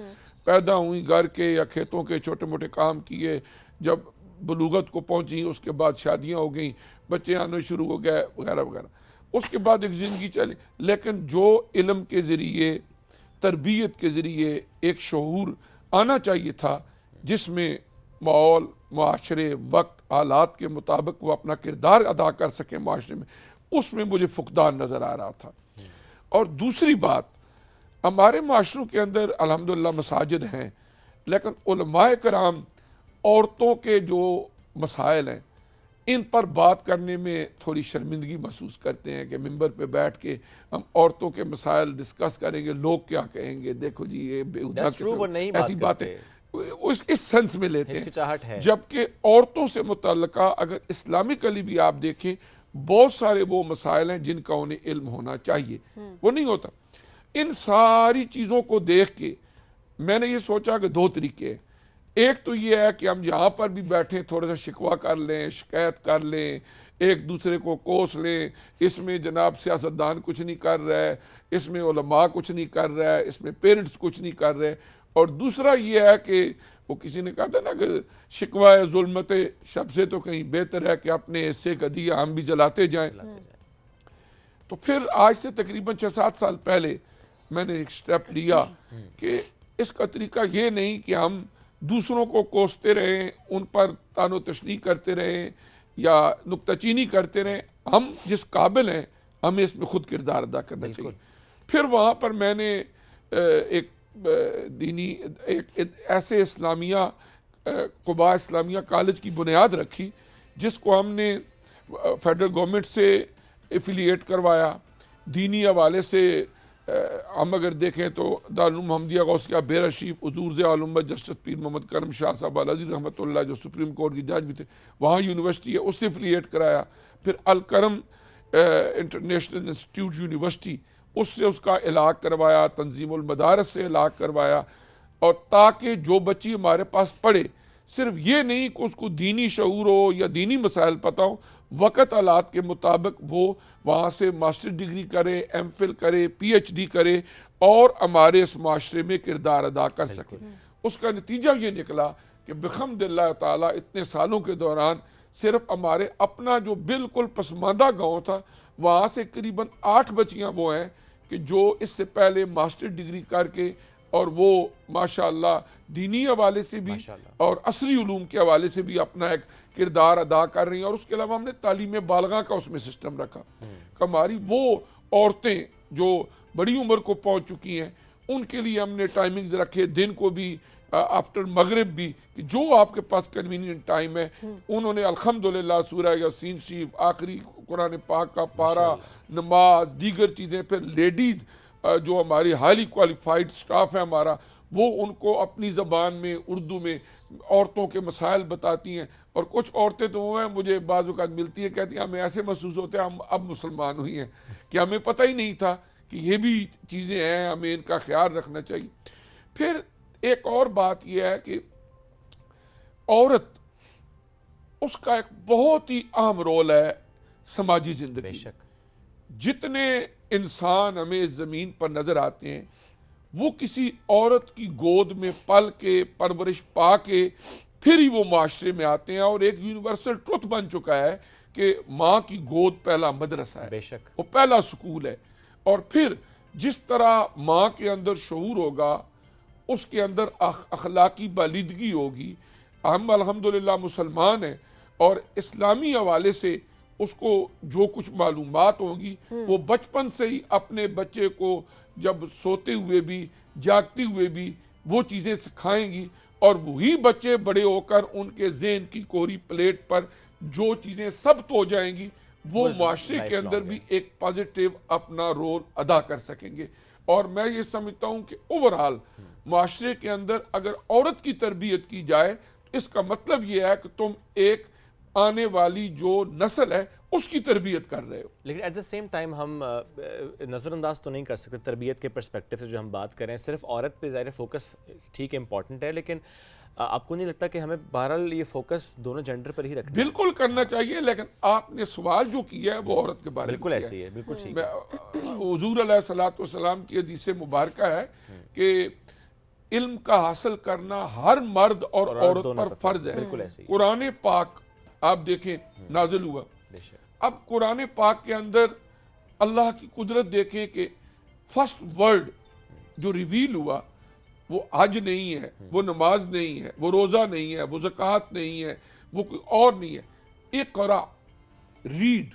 पैदा हुई, घर के या खेतों के छोटे मोटे काम किए, जब बलूगत को पहुँची उसके बाद शादियाँ हो गई, बच्चे आने शुरू हो गए वगैरह वगैरह। उसके बाद एक ज़िंदगी चली, लेकिन जो इल्म के ज़रिए, तरबियत के ज़रिए एक शऊर आना चाहिए था, जिसमें माहौल, माशरे, वक्त, हालात के मुताबिक वो अपना किरदार अदा कर सके माशरे में, उसमें मुझे फुकदान नज़र आ रहा था। और दूसरी बात, हमारे माशरों के अंदर अल्हम्दुलिल्लाह मसाजिद हैं, लेकिन उलमाए कराम औरतों के जो मसाइल हैं इन पर बात करने में थोड़ी शर्मिंदगी महसूस करते हैं कि मिंबर पे बैठ के हम औरतों के मसाइल डिस्कस करेंगे, लोग क्या कहेंगे, देखो जी ये बेहुदा ऐसी बातें इस सेंस में लेते हैं। जबकि औरतों से मुतल्लिका अगर इस्लामिकली भी आप देखें, बहुत सारे वो मसाइल हैं जिनका उन्हें इल्म होना चाहिए, वो नहीं होता। इन सारी चीज़ों को देख के मैंने ये सोचा कि दो तरीके हैं। एक तो ये है कि हम यहाँ पर भी बैठे थोड़ा सा शिकवा कर लें, शिकायत कर लें, एक दूसरे को कोस लें, इसमें जनाब सियासतदान कुछ नहीं कर रहा है, इसमें उलमा कुछ नहीं कर रहा है, इसमें पेरेंट्स कुछ नहीं कर रहे। और दूसरा ये है कि वो किसी ने कहा था ना कि शिकवा जुल्मत शब से तो कहीं बेहतर है कि अपने हिस्से का दिया हम भी जलाते जाएं। तो फिर आज से तकरीबन 6-7 साल पहले मैंने एक स्टेप लिया कि इसका तरीका ये नहीं कि हम दूसरों को कोसते रहें, उन पर तानो तशनी करते रहें या नुक्ताचीनी करते रहें। हम जिस काबिल हैं हमें इसमें खुद किरदार अदा करना चाहिए। फिर वहाँ पर मैंने एक दीनी एक ऐसे इस्लामिया कुबा इस्लामिया कॉलेज की बुनियाद रखी, जिसको हमने फेडरल गवर्नमेंट से एफिलिएट करवाया। दीनी हवाले से हम अगर देखें तो दारुल मोहम्मदिया गौसिया बेरशीफ हुजूर ज़े आलम जस्टिस पीर मोहम्मद करम शाह साहब अलाजी रहमतुल्लाह जो सुप्रीम कोर्ट की जज भी थे, वहाँ यूनिवर्सिटी है, उससे एफिलिएट कराया। फिर अल करम इंटरनेशनल इंस्टीट्यूट यूनिवर्सिटी, उससे उसका इलाक़ करवाया, तंजीमुल मदारस से इलाक़ करवाया। और ताकि जो बच्ची हमारे पास पढ़े, सिर्फ ये नहीं कि उसको दीनी शऊर हो या दीनी मसाइल पता हो, वक़्त हालात के मुताबिक वो वहाँ से मास्टर डिग्री करे, एमफिल करे, पीएचडी करे और हमारे इस माशरे में किरदार अदा कर सके। उसका नतीजा ये निकला कि बिहम्दिल्लाह ताला इतने सालों के दौरान सिर्फ हमारे अपना जो बिल्कुल पसमानदा गाँव था, वहाँ से करीबन 8 बच्चियाँ वो हैं कि जो इससे पहले मास्टर डिग्री करके और वो माशाअल्लाह दीनी हवाले से भी और असरी उलूम के हवाले से भी अपना एक किरदार अदा कर रही हैं। और उसके अलावा हमने तालीम बालगा का उसमें सिस्टम रखा। हमारी वो औरतें जो बड़ी उम्र को पहुंच चुकी हैं, उनके लिए हमने टाइमिंग्स रखे, दिन को भी आफ्टर मगरिब भी, कि जो आपके पास कन्वीनियंट टाइम है। उन्होंने अल्हम्दुलिल्लाह सूरह यासीन शरीफ, आखिरी कुरान पाक का पारा, नमाज, दीगर चीज़ें। फिर लेडीज़ जो हमारी हाईली क्वालिफाइड स्टाफ है हमारा, वो उनको अपनी ज़बान में उर्दू में औरतों के मसाइल बताती हैं। और कुछ औरतें तो वो हैं, मुझे बाज़ औक़ात मिलती है, कहती हैं हमें ऐसे महसूस होते हैं हम अब मुसलमान हुई हैं कि हमें पता ही नहीं था कि ये भी चीज़ें हैं, हमें इनका ख्याल रखना चाहिए। फिर एक और बात यह है कि औरत, उसका एक बहुत ही अहम रोल है समाजी ज़िंदगी। जितने इंसान हमें ज़मीन पर नज़र आते हैं, वो किसी औरत की गोद में पल के, परवरिश पा के फिर ही वो माशरे में आते हैं। और एक यूनिवर्सल ट्रुथ बन चुका है कि माँ की गोद पहला मदरसा है, बेशक वो पहला स्कूल है। और फिर जिस तरह माँ के अंदर शऊर होगा, उसके अंदर अखलाकी बालिदगी होगी। हम अल्हम्दुलिल्लाह मुसलमान हैं और इस्लामी हवाले से उसको जो कुछ मालूमात होंगी वो बचपन से ही अपने बच्चे को जब सोते हुए भी जागते हुए भी वो चीज़ें सिखाएंगी, और वही बच्चे बड़े होकर उनके ज़हन की कोरी प्लेट पर जो चीज़ें सब्त हो जाएंगी वो माशरे के अंदर भी एक पॉजिटिव अपना रोल अदा कर सकेंगे। और मैं ये समझता हूँ कि ओवरऑल माशरे के अंदर अगर औरत की तरबियत की जाए तो इसका मतलब ये है कि तुम एक आने वाली जो नस्ल है उसकी तरबियत कर रहे हो। लेकिन एट द सेम टाइम हम नज़रअंदाज तो नहीं कर सकते तरबियत के पर्सपेक्टिव से जो हम बात कर रहे हैं। सिर्फ औरत पे ज़ाहिर फोकस ठीक है, इंपॉर्टेंट है, लेकिन आपको नहीं लगता कि हमें बहरहाल ये फोकस दोनों जेंडर पर ही रखना बिल्कुल करना चाहिए, लेकिन आपने सवाल जो किया है वो औरत के बारे में बिल्कुल ऐसे ही है, बिल्कुल ठीक है। हुजूर अलैहिस्सलातु वस्सलाम की हदीस मुबारक है कि इल्म का हासिल करना हर मर्द और औरत पर फर्ज है। बिल्कुल ऐसे ही। कुरान पाक आप देखें नाजिल हुआ, अब कुरान पाक के अंदर अल्लाह की कुदरत देखें कि फर्स्ट वर्ड जो रिवील हुआ वो हज नहीं है, वो नमाज नहीं है, वो रोज़ा नहीं है, वो ज़कात नहीं है, वो कोई और नहीं है। इक़रा, रीड,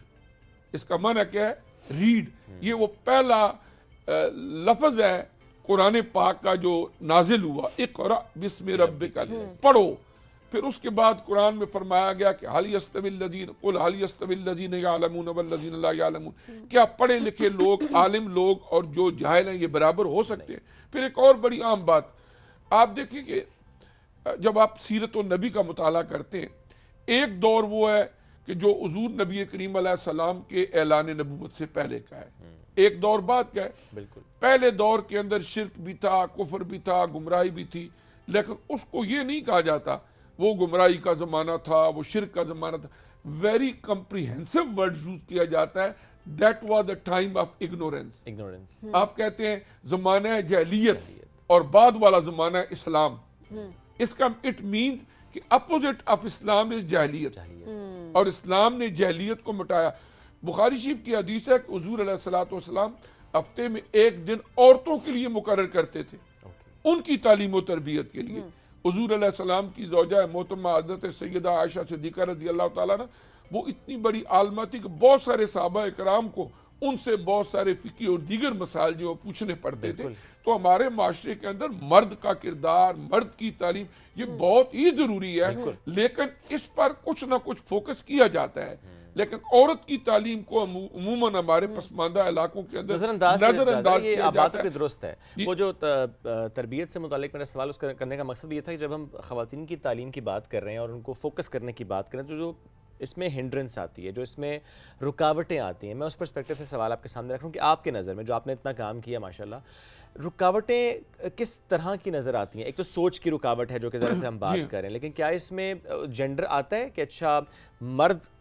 इसका माना क्या है? रीड। ये वो पहला लफ्ज़ है कुरान पाक का जो नाजिल हुआ, इक़रा बिस्मि रब्बिकल, पढ़ो। फिर उसके बाद कुरान में फरमाया गया कि हल यस्तविल लज़ीन कुल हल यस्तविल लज़ीन यअलमून वल लज़ीन ला यअलमून, क्या पढ़े लिखे लोग, आलिम लोग और जो जाहिल हैं ये बराबर हो सकते हैं? फिर एक और बड़ी आम बात आप देखिए कि जब आप सीरत और नबी का मुताला करते हैं, एक दौर वो है कि जो हुजूर नबी करीम अलैहिस्सलाम के ऐलान नबूवत से पहले का है, एक दौर बाद का है। बिल्कुल पहले दौर के अंदर शिर्क भी था, कुफर भी था, गुमराही भी थी, लेकिन उसको ये नहीं कहा जाता वो गुमराही का ज़माना था, वो शिर्क का ज़माना था। वेरी कम्प्रीहेंसिव वर्ड यूज किया जाता है, that was the time of ignorance. आप कहते हैं ज़माना है जहलियत और बाद वाला ज़माना है इस्लाम। इसका इट मीन्स कि अपोजिट ऑफ इस्लाम इज जहलियत, और इस्लाम ने जहलियत को मिटाया। बुखारी शरीफ की हदीस है कि हुजूर अलैहिस्सलातु वस्सलाम हफ्ते में एक दिन औरतों के लिए मुकर्रर करते थे, उनकी तालीम और तरबियत के लिए। हुजूर अलैहिस्सलाम की ज़ौजा मोहतरमा हज़रत सैयदा आयशा सिद्दीक़ा रज़ियल्लाहु ताला अन्हा, वो इतनी बड़ी आलमा थी कि बहुत सारे सहाबा इकराम को उनसे बहुत सारे फ़िक़ी और दीगर मसाइल जो पूछने पड़ते थे। तो हमारे माशरे के अंदर मर्द का किरदार, मर्द की तालीम ये बहुत ही ज़रूरी है, लेकिन इस पर कुछ ना कुछ फोकस किया जाता है। लेकिन औरत की तालीम को अमूमन हमारे पसमानदा इलाकों के अंदर नजरअंदाज किया जाता है। दुरुस्त है। वो जो तरबियत से मुतालिक मेरा सवाल उसका करने का मकसद ये था कि जब हम ख़वातीन की तालीम की बात कर रहे हैं और उनको फोकस करने की बात करें तो जो इसमें हिंड्रेंस आती है, जो इसमें रुकावटें आती हैं, मैं उस पर्सपेक्टिव से सवाल आपके सामने रख रहा हूँ कि आपके नज़र में जो आपने इतना काम किया माशाल्लाह, रुकावटें किस तरह की नज़र आती हैं? एक तो सोच की रुकावट है जो कि ज़रा हम बात करें, लेकिन क्या इसमें जेंडर आता है कि अच्छा मर्द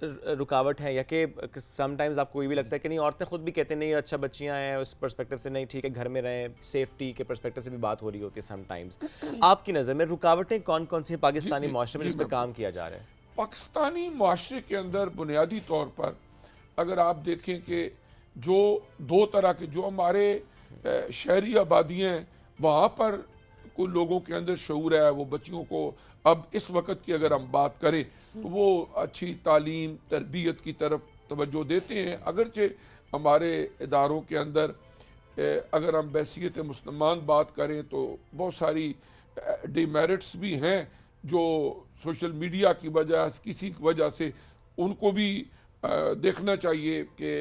रुकावट है, या कि समटाइम्स आपको ये भी लगता है कि नहीं औरतें खुद भी कहते नहीं अच्छा बच्चियां हैं, उस पर्सपेक्टिव से नहीं ठीक है घर में रहें, सेफ्टी के पर्सपेक्टिव से भी बात हो रही होती है समटाइम्स। आपकी नज़र में रुकावटें कौन कौन सी हैं पाकिस्तानी माशरे में जिस पर काम किया जा रहा है? पाकिस्तानी माशरे के अंदर बुनियादी तौर पर अगर आप देखें कि जो दो तरह के जो हमारे शहरी आबादियाँ हैं वहाँ पर कुछ लोगों के अंदर शऊर है, वो बच्चियों को अब इस वक्त की अगर हम बात करें तो वो अच्छी तालीम तरबियत की तरफ तवज्जो देते हैं। अगरचे हमारे इदारों के अंदर अगर हम बैसियत मुसलमान बात करें तो बहुत सारी डिमेरिट्स भी हैं जो सोशल मीडिया की वजह किसी की वजह से उनको भी देखना चाहिए कि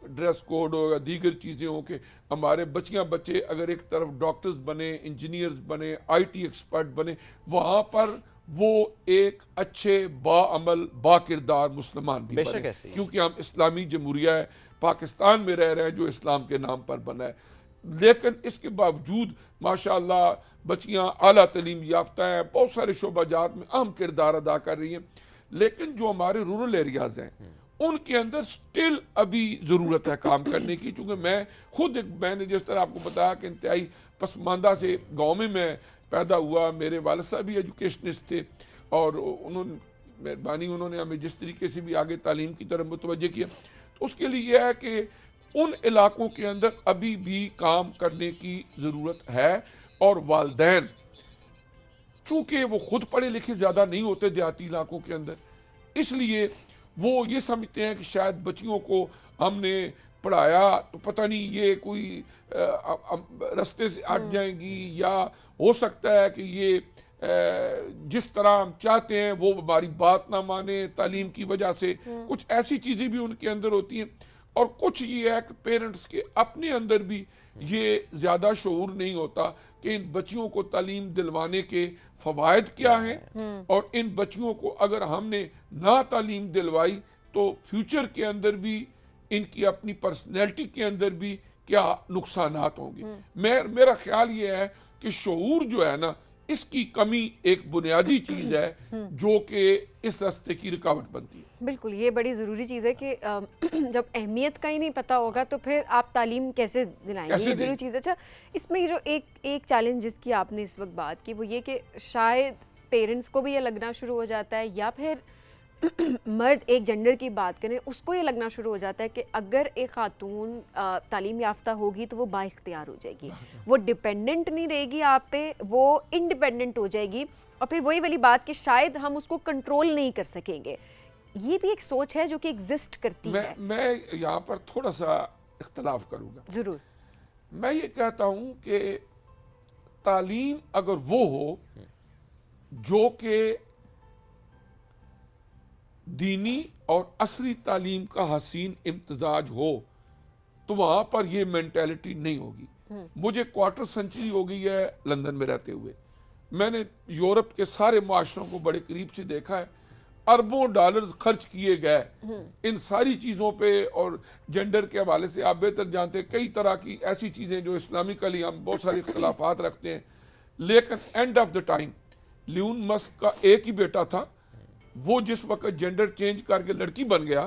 ड्रेस कोड हो या दीगर चीज़ें हो कि हमारे बच्चे अगर एक तरफ डॉक्टर्स बने, इंजीनियर्स बने, IT एक्सपर्ट बने, वहाँ पर वो एक अच्छे बाअमल बाकिरदार मुसलमान भी बने, क्योंकि हम इस्लामी जमहूरिया है पाकिस्तान में रह रहे हैं जो इस्लाम के नाम पर बना है। लेकिन इसके बावजूद माशाअल्लाह बच्चियाँ आला तलीम याफ्ता हैं, बहुत सारे शोबाजात में अहम किरदार अदा कर रही हैं, लेकिन जो हमारे रूरल एरियाज़ हैं उनके अंदर स्टिल अभी ज़रूरत है काम करने की। चूँकि मैं खुद मैंने जिस तरह आपको बताया कि इंतहाई पसमानदा से गाँव में मैं पैदा हुआ, मेरे वालिद साहब भी एजुकेशनिस्ट थे और उन्होंने हमें जिस तरीके से भी आगे तालीम की तरफ मुतवज्जे किया, तो उसके लिए यह है कि उन इलाकों के अंदर अभी भी काम करने की ज़रूरत है। और वालिदैन चूँकि वो खुद पढ़े लिखे ज़्यादा नहीं होते देहाती इलाकों के अंदर, इसलिए वो ये समझते हैं कि शायद बच्चियों को हमने पढ़ाया तो पता नहीं ये कोई रास्ते से हट जाएंगी, या हो सकता है कि ये जिस तरह हम चाहते हैं वो हमारी बात ना माने तालीम की वजह से। कुछ ऐसी चीज़ें भी उनके अंदर होती हैं। और कुछ ये है कि पेरेंट्स के अपने अंदर भी ये ज़्यादा शऊर नहीं होता कि इन बच्चियों को तालीम दिलवाने के फ़वायद क्या हैं, और इन बच्चियों को अगर हमने ना तालीम दिलवाई तो फ्यूचर के अंदर भी इनकी अपनी पर्सनैलिटी के अंदर भी क्या नुकसानात होंगे। मेरा ख्याल ये है कि शऊर जो है ना, इसकी कमी एक बुनियादी चीज़ है जो कि इस रास्ते की रुकावट बनती है। बिल्कुल, ये बड़ी ज़रूरी चीज़ है कि जब अहमियत का ही नहीं पता होगा तो फिर आप तालीम कैसे दिलाएंगे, ये ज़रूरी चीज़ है। अच्छा, इसमें ये जो एक चैलेंज जिसकी आपने इस वक्त बात की, वो ये कि शायद पेरेंट्स को भी ये लगना शुरू हो जाता है, या फिर मर्द एक जेंडर की बात करें उसको ये लगना शुरू हो जाता है कि अगर एक खातून तालीम याफ्ता होगी तो वो बाइख्तियार हो जाएगी, वो डिपेंडेंट नहीं रहेगी आप पे, वो इंडिपेंडेंट हो जाएगी, और फिर वही वाली बात कि शायद हम उसको कंट्रोल नहीं कर सकेंगे। ये भी एक सोच है जो कि एग्जिस्ट करती है। मैं यहाँ पर थोड़ा सा इख्तलाफ करूँगा। ज़रूर। मैं ये कहता हूँ कि तालीम अगर वो हो जो कि दीनी और असली तालीम का हसीन इम्तजाज हो, तो वहाँ पर ये मेंटेलिटी नहीं होगी। मुझे क्वार्टर सेंचुरी हो गई है लंदन में रहते हुए, मैंने यूरोप के सारे माशरों को बड़े करीब से देखा है। अरबों डॉलर्स खर्च किए गए इन सारी चीज़ों पे, और जेंडर के हवाले से आप बेहतर जानते हैं कई तरह की ऐसी चीज़ें जो इस्लामिकली हम बहुत सारे इख्तलाफात रखते हैं, लेकिन end of the time Elon Musk का एक ही बेटा था, वो जिस वक्त जेंडर चेंज करके लड़की बन गया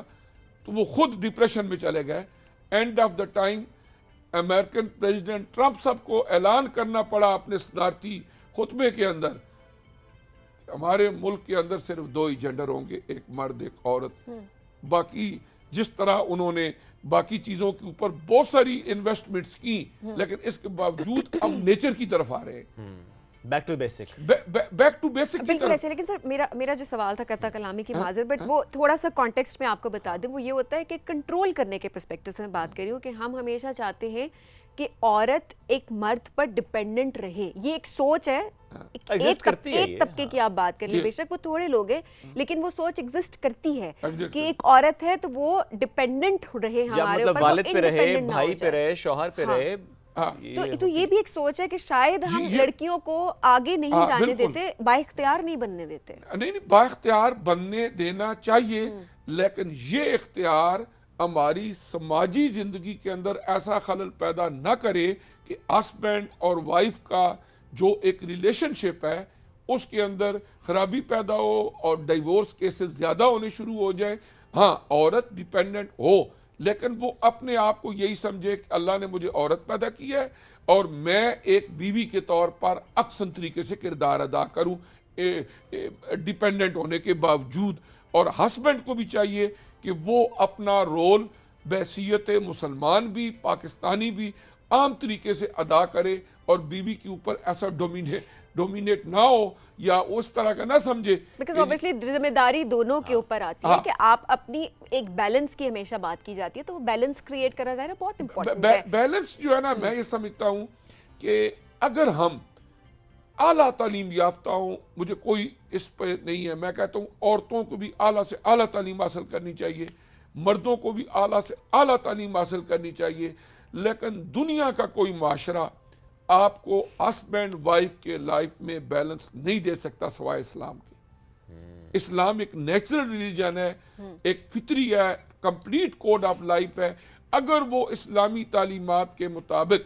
तो वो खुद डिप्रेशन में चले गए। And of the time American president Trump साहब को ऐलान करना पड़ा अपने सदारती खुतबे के अंदर, हमारे मुल्क के अंदर सिर्फ 2 ही जेंडर होंगे, एक मर्द एक औरत। बाकी जिस तरह उन्होंने बाकी चीज़ों के ऊपर बहुत सारी इन्वेस्टमेंट्स की, लेकिन इसके बावजूद अब नेचर की तरफ आ रहे हैं, बैक टू बेसिक बिल्कुल ऐसे। लेकिन सर मेरा जो सवाल था कता कलामी की माजर, बट वो थोड़ा सा कॉन्टेक्स्ट में आपको बता दें, वो ये होता है कि कंट्रोल करने के पर्सपेक्टिव से मैं बात कर रही हूँ कि हम हमेशा चाहते हैं कि औरत एक मर्द पर डिपेंडेंट रहे। ये एक सोच है, एक तबके की आप बात कर लें, बेशक वो थोड़े लोग हैं, लेकिन वो सोच एग्जिस्ट करती है कि एक औरत है तो वो डिपेंडेंट रहे हमारे ऊपर, वालिद पे रहे, भाई पे रहे, शौहर पे रहे। तो ये भी एक सोच है कि शायद हम लड़कियों को आगे नहीं जाने देते, बाइख्तियार नहीं बनने देते। नहीं, बाइख्तियार बनने देना चाहिए, लेकिन ये इख्तियार हमारी समाजी जिंदगी के अंदर ऐसा खलल पैदा न करे कि हस्बैंड और वाइफ का जो एक रिलेशनशिप है उसके अंदर खराबी पैदा हो और डिवोर्स केसेस ज़्यादा होने शुरू हो जाए। हाँ, औरत डिपेंडेंट हो, लेकिन वो अपने आप को यही समझे कि अल्लाह ने मुझे औरत पैदा की है और मैं एक बीवी के तौर पर अक्सर तरीके से किरदार अदा करूँ डिपेंडेंट होने के बावजूद। और हस्बैंड को भी चाहिए कि वो अपना रोल बैसियत मुसलमान भी, पाकिस्तानी भी आम तरीके से अदा करे और बीवी के ऊपर ऐसा डोमिनेट ना हो या उस तरह का ना समझे। बिकॉज़ ऑब्वियसली जिम्मेदारी दोनों के ऊपर आती है कि आप अपनी एक बैलेंस की हमेशा बात की जाती है, तो वो बैलेंस क्रिएट करा जाए ना, बहुत इंपॉर्टेंट है। बैलेंस जो है ना, मैं ये समझता हूँ कि अगर हम आला तालीम याफ्ता हूँ, मुझे कोई इस पर नहीं है, मैं कहता हूँ औरतों को भी आला से आला तालीम हासिल करनी चाहिए, मर्दों को भी आला से आला तालीम हासिल करनी चाहिए, लेकिन दुनिया का कोई माशरा आपको हस्बैंड वाइफ के लाइफ में बैलेंस नहीं दे सकता सिवाय इस्लाम के। इस्लाम एक नेचुरल रिलीजन है, एक फितरी है, कंप्लीट कोड ऑफ लाइफ है। अगर वो इस्लामी तालीमात के मुताबिक,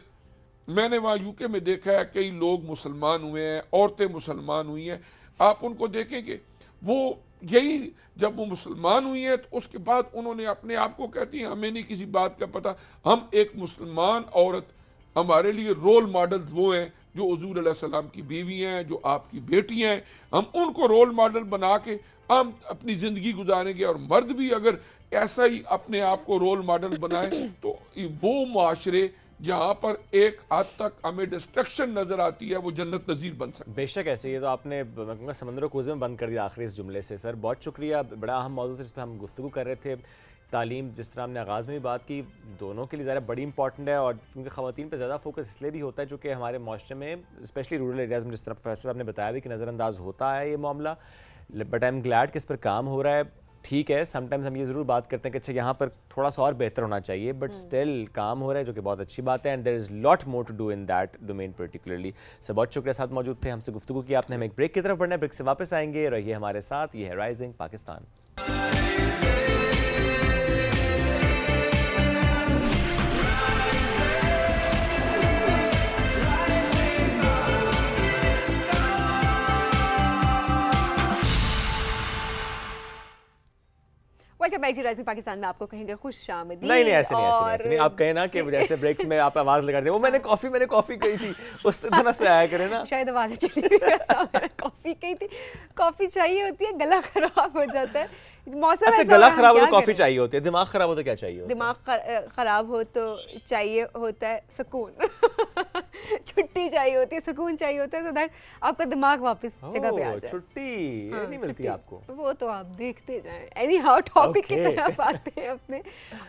मैंने वहाँ यूके में देखा है कई लोग मुसलमान हुए हैं, औरतें मुसलमान हुई हैं, आप उनको देखेंगे वो यही जब वो मुसलमान हुई है तो उसके बाद उन्होंने अपने आप को कहती हैं हमें नहीं किसी बात का पता, हम एक मुसलमान औरत, हमारे लिए रोल मॉडल्स वो हैं जो हुजूर अलैहिस्सलाम की बीवी हैं, जो आपकी बेटी हैं, हम उनको रोल मॉडल बना के हम अपनी ज़िंदगी गुजारेंगे। और मर्द भी अगर ऐसा ही अपने आप को रोल मॉडल बनाए तो वो माशरे जहाँ पर एक हद तक हमें डिस्ट्रक्शन नजर आती है वो जन्नत नज़ीर बन सकती है। बेशक ऐसे, ये तो आपने समंदर कोज़े में बंद कर दिया आखिरी इस जुमले से। सर बहुत शुक्रिया, बड़ा अहम मौजूद जिस पर हम गुफ्तगू कर रहे थे। तालीम, जिस तरह हमने आगाज़ में भी बात की, दोनों के लिए ज़रा बड़ी इंपॉर्टेंट है, और चूँकि ख़वातीन पर ज़्यादा फोकस इसलिए भी होता है चूँकि हमारे माशरे में स्पेशली रूरल एरियाज़ में, जिस तरह प्रोफेसर साहब ने बताया भी कि नज़रअंदाज होता है ये मामला, बट आई एम ग्लैड कि इस पर काम हो रहा है। ठीक है, समटाइम्स हम ये ज़रूर बात करते हैं कि अच्छा यहाँ पर थोड़ा सा और बेहतर होना चाहिए, बट स्टिल काम हो रहा है, जो कि बहुत अच्छी बात है, and there is lot more to do in that domain particularly. Sir बहुत शुक्रिया, साथ मौजूद थे, हमसे गुफ्तगू की आपने। हम एक ब्रेक की तरफ बढ़ना है, ब्रेक से वापस आएंगे, रहिए हमारे साथ। ये है rising Pakistan. Welcome back to rising Pakistan में आपको कहेंगे खुशामदीद। नहीं ऐसे नहीं, आप कहें ना कि जैसे ब्रेक में आप आवाज लगा दें, वो मैंने कॉफी कही थी, उस तरह से आया करें ना। शायद आवाज़ चली गई, कॉफी कही थी, कॉफी चाहिए होती है, गला खराब हो जाता है, मौसम अच्छा गला खराब हो तो कॉफी चाहिए होती है, दिमाग खराब हो तो क्या चाहिए होता है? दिमाग खराब हो तो चाहिए होता है सुकून छुट्टी चाहिए होती है, सुकून चाहिए होता है, तो दैट आपका दिमाग वापस जगह पे आ जाए। छुट्टी ये नहीं मिलती आपको? वो तो आप देखते जाएं। एनी हाउ टॉपिक की तरफ आते हैं अपने,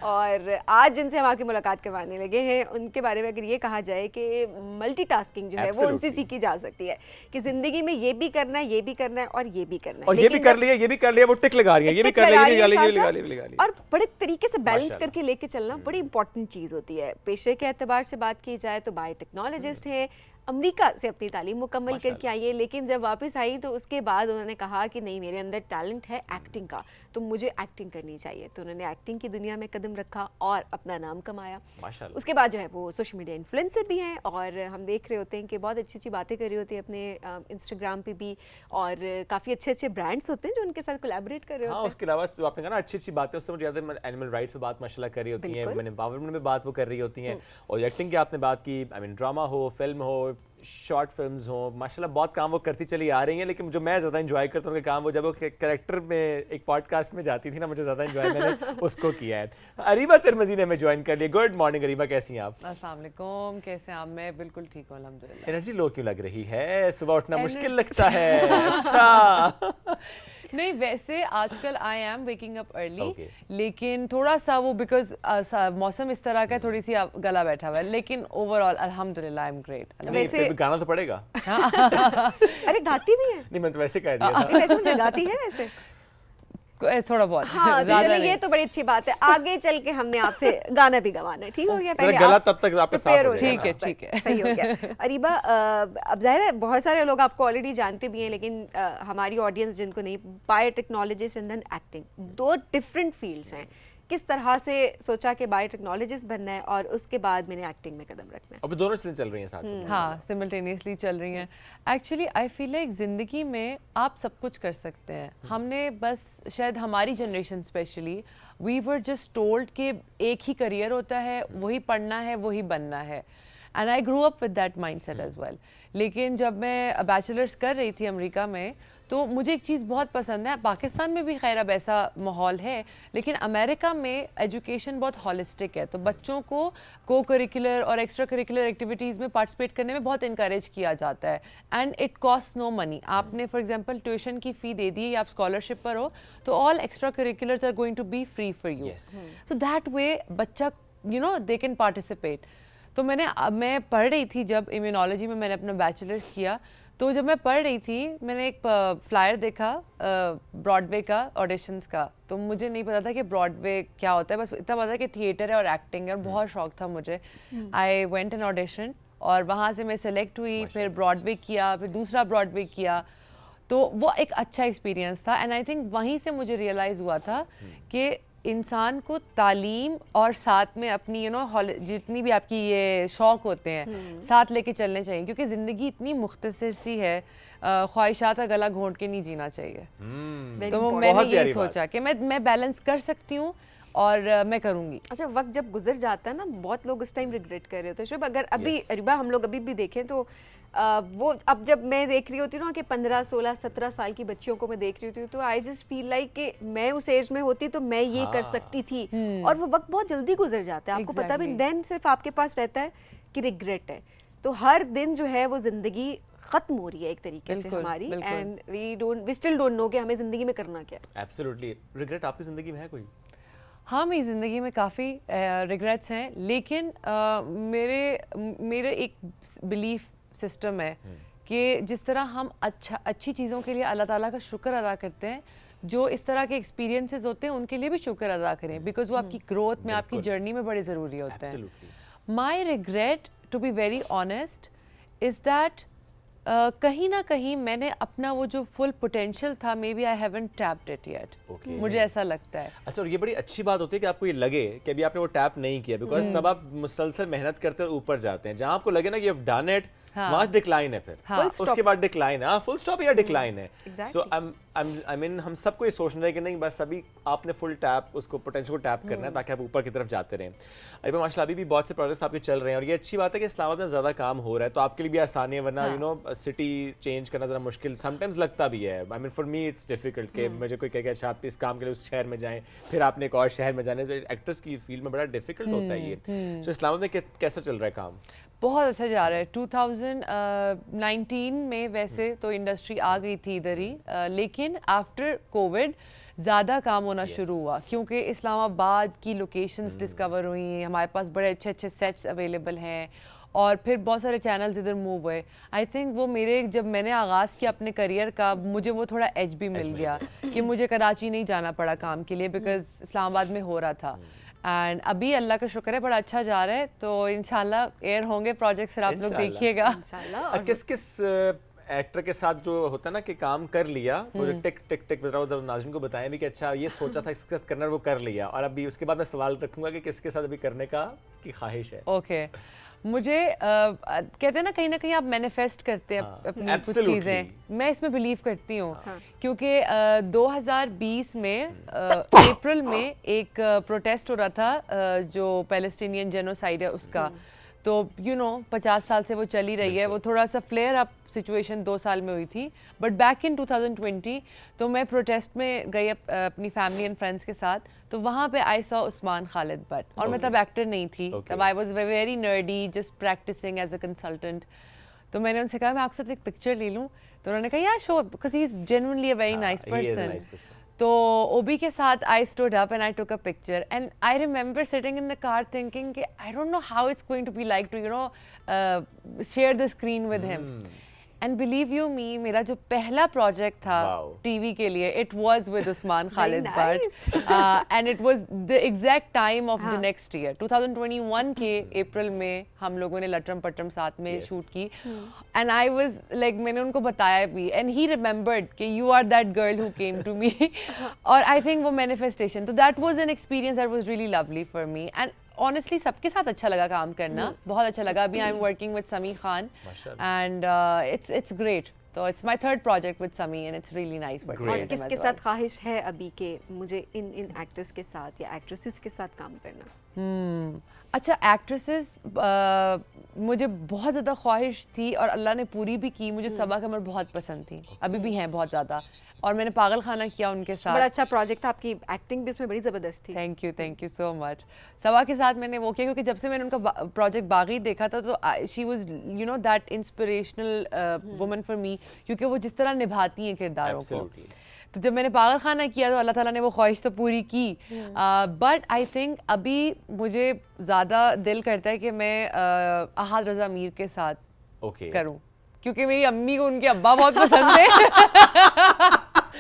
और आज जिनसे हम आपकी मुलाकात करवाने लगे हैं उनके बारे में अगर ये कहा जाए कि मल्टीटास्किंग जो है वो उनसे सीखी जा सकती है कि जिंदगी में ये भी करना है, ये भी करना है और ये भी करना है, और ये भी कर लिया, वो टिक लगा रही है, ये भी कर लिया, ये भी लगा लिया, और बड़े तरीके से बैलेंस करके लेके चलना बड़ी इंपॉर्टेंट चीज़ होती है। पेशे के एतबार से बात की जाए तो बायोटेक्नोलॉजिस्ट हैं, अमेरिका से अपनी तालीम मुकम्मल करके आई है, लेकिन जब वापस आई तो उसके बाद उन्होंने कहा कि नहीं, मेरे अंदर टैलेंट है एक्टिंग का, तो मुझे एक्टिंग करनी चाहिए, तो उन्होंने एक्टिंग की दुनिया में कदम रखा और अपना नाम कमाया। माशाल्लाह। उसके बाद जो है वो सोशल मीडिया इन्फ्लुएंसर भी हैं, और हम देख रहे होते हैं कि बहुत अच्छी अच्छी बातें कर रही होती है अपने इंस्टाग्राम पे भी, और काफ़ी अच्छे अच्छे ब्रांड्स होते हैं जो उनके साथ कोलैबोरेट कर रहे होते हैं। उसके अलावा आपने कहा ना अच्छी अच्छी बातें, उससे मुझे याद है एनिमल राइट्स पे बात माशाल्लाह कर रही होती हैं, वुमेन एम्पावरमेंट में बात वो कर रही होती हैं, और एक्टिंग की आपने बात की, आई मीन ड्रामा हो, फिल्म हो, शॉर्ट फिल्म्स हो, माशाल्लाह बहुत काम वो करती चली आ रही हैं। लेकिन जो मैं ज़्यादा एंजॉय करता हूँ उनके काम, वो जब वो कैरेक्टर में एक पॉडकास्ट में जाती थी ना, मुझे ज़्यादा एंजॉय मैंने उसको किया है। अरीबा तिरमिज़ी ने हमें ज्वाइन कर लिया। गुड मॉर्निंग अरीबा, कैसी हैं आप? अस्सलाम वालेकुम, कैसे हैं आप? मैं बिल्कुल ठीक हूँ अल्हम्दुलिल्लाह। एनर्जी लो क्यों लग रही है? सुबह उठना मुश्किल लगता है। अच्छा नहीं, वैसे आजकल I am waking up early, लेकिन थोड़ा सा वो बिकॉज मौसम इस तरह का है, थोड़ी सी गला बैठा हुआ है, लेकिन ओवरऑल अल्हम्दुलिल्लाह आई एम ग्रेट। वैसे गाना तो पड़ेगा। अरे गाती भी है? नहीं, मैं तो वैसे कह दिया था। वैसे मुझे गाती है वैसे थोड़ा बहुत। हाँ, चलिए ये तो बड़ी अच्छी बात है। आगे चल के हमने आपसे गाना भी गवाना है, ठीक हो गया? पहले गला तब तक आपका साफ हो ठीक है, ठीक है, सही हो गया। अरीबा, अब जाहिर है बहुत सारे लोग आपको ऑलरेडी जानते भी हैं, लेकिन हमारी ऑडियंस जिनको नहीं, बायोटेक्नोलॉजिस्ट एंड देन एक्टिंग, दो डिफरेंट फील्ड्स हैं। किस तरह से सोचा कि बायोटेक्नोलॉजिस्ट बनना है और उसके बाद मैंने एक्टिंग में कदम रखना है? अब दोनों चीजें चल रही हैं साथ साथ। हाँ, सिमल्टेनियसली चल रही हैं। एक्चुअली आई फील लाइक ज़िंदगी में आप सब कुछ कर सकते हैं। हमने बस शायद हमारी generation specially we were just told कि एक ही करियर होता है, वही पढ़ना है, वही बनना है, and I grew up with that mindset as well. लेकिन जब मैं बैचलर्स कर रही थी अमेरिका में, तो मुझे एक चीज़ बहुत पसंद है। पाकिस्तान में भी खैर अब ऐसा माहौल है, लेकिन अमेरिका में एजुकेशन बहुत हॉलिस्टिक है, तो बच्चों को को करिकुलर और एक्स्ट्रा करिकुलर एक्टिविटीज़ में पार्टिसिपेट करने में बहुत इंकरेज किया जाता है, and it cost no money. आपने फॉर एग्जांपल ट्यूशन की फ़ी दे दी या आप स्कॉलरशिप पर हो, तो all extracurriculars are going to be free for you, so that way बच्चा दे कैन पार्टिसिपेट। तो मैं पढ़ रही थी जब इम्यूनोलॉजी में मैंने अपना बैचलर्स किया, तो जब मैं पढ़ रही थी मैंने एक फ्लायर देखा ब्रॉडवे का ऑडिशंस का, तो मुझे नहीं पता था कि ब्रॉडवे क्या होता है, बस इतना पता था कि थिएटर है और एक्टिंग है, और बहुत शौक था मुझे। आई वेंट एन ऑडिशन और वहाँ से मैं सेलेक्ट हुई, फिर ब्रॉडवे किया, फिर दूसरा ब्रॉडवे किया, तो वो एक अच्छा एक्सपीरियंस था। एंड आई थिंक वहीं से मुझे रियलाइज़ हुआ था कि इंसान को तालीम और साथ में अपनी जितनी भी आपकी ये शौक़ होते हैं साथ लेके चलने चाहिए, क्योंकि ज़िंदगी इतनी मुख्तसर सी है, ख्वाहिशात का गला घोंट के नहीं जीना चाहिए। तो मैंने ये सोचा कि मैं बैलेंस कर सकती हूँ और मैं करूँगी। अच्छा, वक्त जब गुजर जाता है ना, बहुत लोग उस टाइम रिग्रेट कर रहे होते हैं। शुभ, अगर अभी अरीबा हम लोग अभी भी देखें तो वो अब जब मैं देख रही होती हूँ ना कि 15, 16, 17 साल की बच्चियों को मैं देख रही होती हूँ, तो आई जस्ट फील लाइक कि मैं उस एज में होती तो मैं ये कर सकती थी। और वो वक्त बहुत जल्दी गुजर जाता है, आपको पता भी। देन सिर्फ आपके पास रहता है कि रिग्रेट है। तो हर दिन जो है वो जिंदगी खत्म हो रही है एक तरीके से हमारी, and we still don't know कि हमें जिंदगी में करना क्या है। एब्सोल्युटली। रिग्रेट आपकी जिंदगी में है कोई? हाँ, मेरी ज़िंदगी में काफ़ी रिग्रेट्स हैं, लेकिन मेरे एक बिलीफ सिस्टम है कि जिस तरह हम अच्छी चीज़ों के लिए अल्लाह ताला का शुक्र अदा करते हैं, जो इस तरह के एक्सपीरियंसेस होते हैं उनके लिए भी शुक्र अदा करें, बिकॉज वो आपकी ग्रोथ में, आपकी जर्नी में बड़े ज़रूरी होते हैं। My regret, to be very honest, is that कहीं ना कहीं मैंने अपना वो जो फुल पोटेंशियल था, maybe I haven't tapped it yet. मुझे ऐसा लगता है। अच्छा, और ये बड़ी अच्छी बात होती है कि आपको ये लगे कि अभी आपने वो टैप नहीं किया, बिकॉज तब आप मुसलसल मेहनत करते और ऊपर जाते हैं। जहां आपको लगे ना यू हैव डन इट, वहां डिक्लाइन है, फिर उसके बाद डिक्लाइन है, फुल स्टॉप या डिक्लाइन है। सो आई मीन हम सबको ये सोचना है कि नहीं, बस अभी आपने फुल टैप उसको पोटेंशियल को टैप करना है ताकि आप ऊपर की तरफ जाते रहें। अभी माशाल्लाह अभी भी बहुत से प्रोजेक्ट्स आपके चल रहे हैं, और ये अच्छी बात है कि इस्लामाबाद में ज़्यादा काम हो रहा है, तो आपके लिए भी आसानी है। वरना यू नो सिटी चेंज करना ज़रा मुश्किल समटाइम्स लगता भी है। I mean for me it's difficult कि मुझे कोई कहे अच्छा आप इस काम के लिए उस शहर में जाएं, फिर आपने एक और शहर में जाने से एक्टर्स की फील्ड में बड़ा डिफिकल्ट होता है ये। सो इस्लामाबाद में कैसा चल रहा है काम? बहुत अच्छा जा रहा है। 2019 में वैसे तो इंडस्ट्री आ गई थी इधर ही, लेकिन आफ्टर कोविड ज़्यादा काम होना शुरू हुआ, क्योंकि इस्लामाबाद की लोकेशंस डिस्कवर हुई, हमारे पास बड़े अच्छे अच्छे सेट्स अवेलेबल हैं, और फिर बहुत सारे चैनल्स इधर मूव हुए। आई थिंक वो जब मैंने आगाज़ किया अपने करियर का, मुझे वो थोड़ा एज भी मिल गया कि मुझे कराची नहीं जाना पड़ा काम के लिए, बिकॉज इस्लामाबाद में हो रहा था। एंड अभी अल्लाह का शुक्र है बड़ा अच्छा जा रहा है, तो इंशाल्लाह एयर होंगे प्रोजेक्ट्स, फिर आप लोग देखिएगा। किस किस एक्टर के साथ जो होता है ना कि काम कर लिया, वो टिक टिक टिक उधर नाज़रीन को बताएं भी कि अच्छा ये सोचा था इसके साथ करना, वो कर लिया, और अभी उसके बाद मैं सवाल रखूंगा कि किसके साथ अभी करने का की ख्वाहिश है? ओके, मुझे कहते हैं ना कहीं आप मैनिफेस्ट करते हैं अपनी कुछ चीज़ें, मैं इसमें बिलीव करती हूँ। क्योंकि 2020 में अप्रैल में एक प्रोटेस्ट हो रहा था जो पैलेस्टीनियन जेनोसाइड है उसका, तो 50 साल से वो चली रही है, वो थोड़ा सा फ्लेयर अप सिचुएशन 2 साल में हुई थी, बट बैक इन 2020 तो मैं प्रोटेस्ट में गई अपनी फैमिली एंड फ्रेंड्स के साथ, तो वहाँ पे आई सॉ उस्मान खालिद भट्ट, और मैं तब एक्टर नहीं थी, तब I was very nerdy, just practising as a consultant. तो मैंने उनसे कहा मैं आपके साथ एक पिक्चर ले लूँ, तो उन्होंने कहा यार sure, because he is genuinely a very nice person. तो ओबी के साथ I stood up and I took a picture, and I remember sitting in the car thinking कि I don't know how it's going to be like to share the screen with him. And believe you me, मेरा जो पहला project था TV के लिए, it was with Usman Khalid Bhatt, and it was the exact time of the next year 2021 के अप्रैल में हम लोगों ने लटरम पटरम साथ में शूट की, एंड आई वाज लाइक, मैंने उनको बताया भी, एंड ही रिमेंबर्ड कि you are that girl who came to me, और आई थिंक वो मैनिफेस्टेशन, तो that was an experience that was really lovely for me. And honestly सबके साथ अच्छा लगा काम करना, बहुत अच्छा लगा। अभी I am working with Sami Khan, and it's great, तो it's my third project with Sami, and it's really nice working. और किसके साथ ख्वाहिश है अभी के मुझे इन एक्टर्स के साथ या एक्ट्रेसेस के साथ काम करना? अच्छा, एक्ट्रेसेस मुझे बहुत ज़्यादा ख्वाहिश थी और अल्लाह ने पूरी भी की। मुझे सबा कमर बहुत पसंद थी, अभी भी हैं बहुत ज़्यादा, और मैंने पागल खाना किया उनके साथ, बड़ा अच्छा प्रोजेक्ट था, आपकी एक्टिंग भी इसमें बड़ी ज़बरदस्त थी। Thank you so much. Saba के साथ मैंने वो किया क्योंकि जब से मैंने उनका प्रोजेक्ट बागी देखा था, तो she was that inspirational woman for me, क्योंकि वो जिस तरह निभाती हैं किरदारों को। तो जब मैंने पागल खाना किया तो अल्लाह ताला ने वो ख्वाहिश तो पूरी की, बट आई थिंक अभी मुझे ज़्यादा दिल करता है कि मैं अहाद रज़ा मीर के साथ करूं, क्योंकि मेरी अम्मी को उनके अब्बा बहुत पसंद है।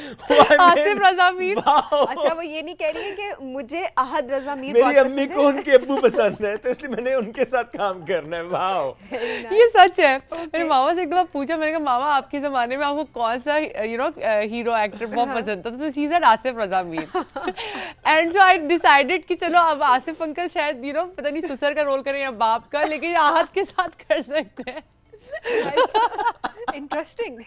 आसिफ रज़ा मीर। अच्छा, वो ये नहीं कह रही है कि मुझे अहद रज़ा मीर मेरी अम्मी को उनके अब्बू पसंद है, तो इसलिए मैंने उनके साथ काम करना है। वाह, ये सच है। मेरे मामा से एक दफा पूछा, मैंने कहा मामा आपके ज़माने में आपको कौन सा हीरो एक्टर बहुत पसंद था, तो she said Asif Raza Mir, and so I decided कि चलो अब आसिफ अंकल शायद पता नहीं ससुर का रोल करें या बाप का, लेकिन अहद के साथ कर सकते हैं। इंटरेस्टिंग।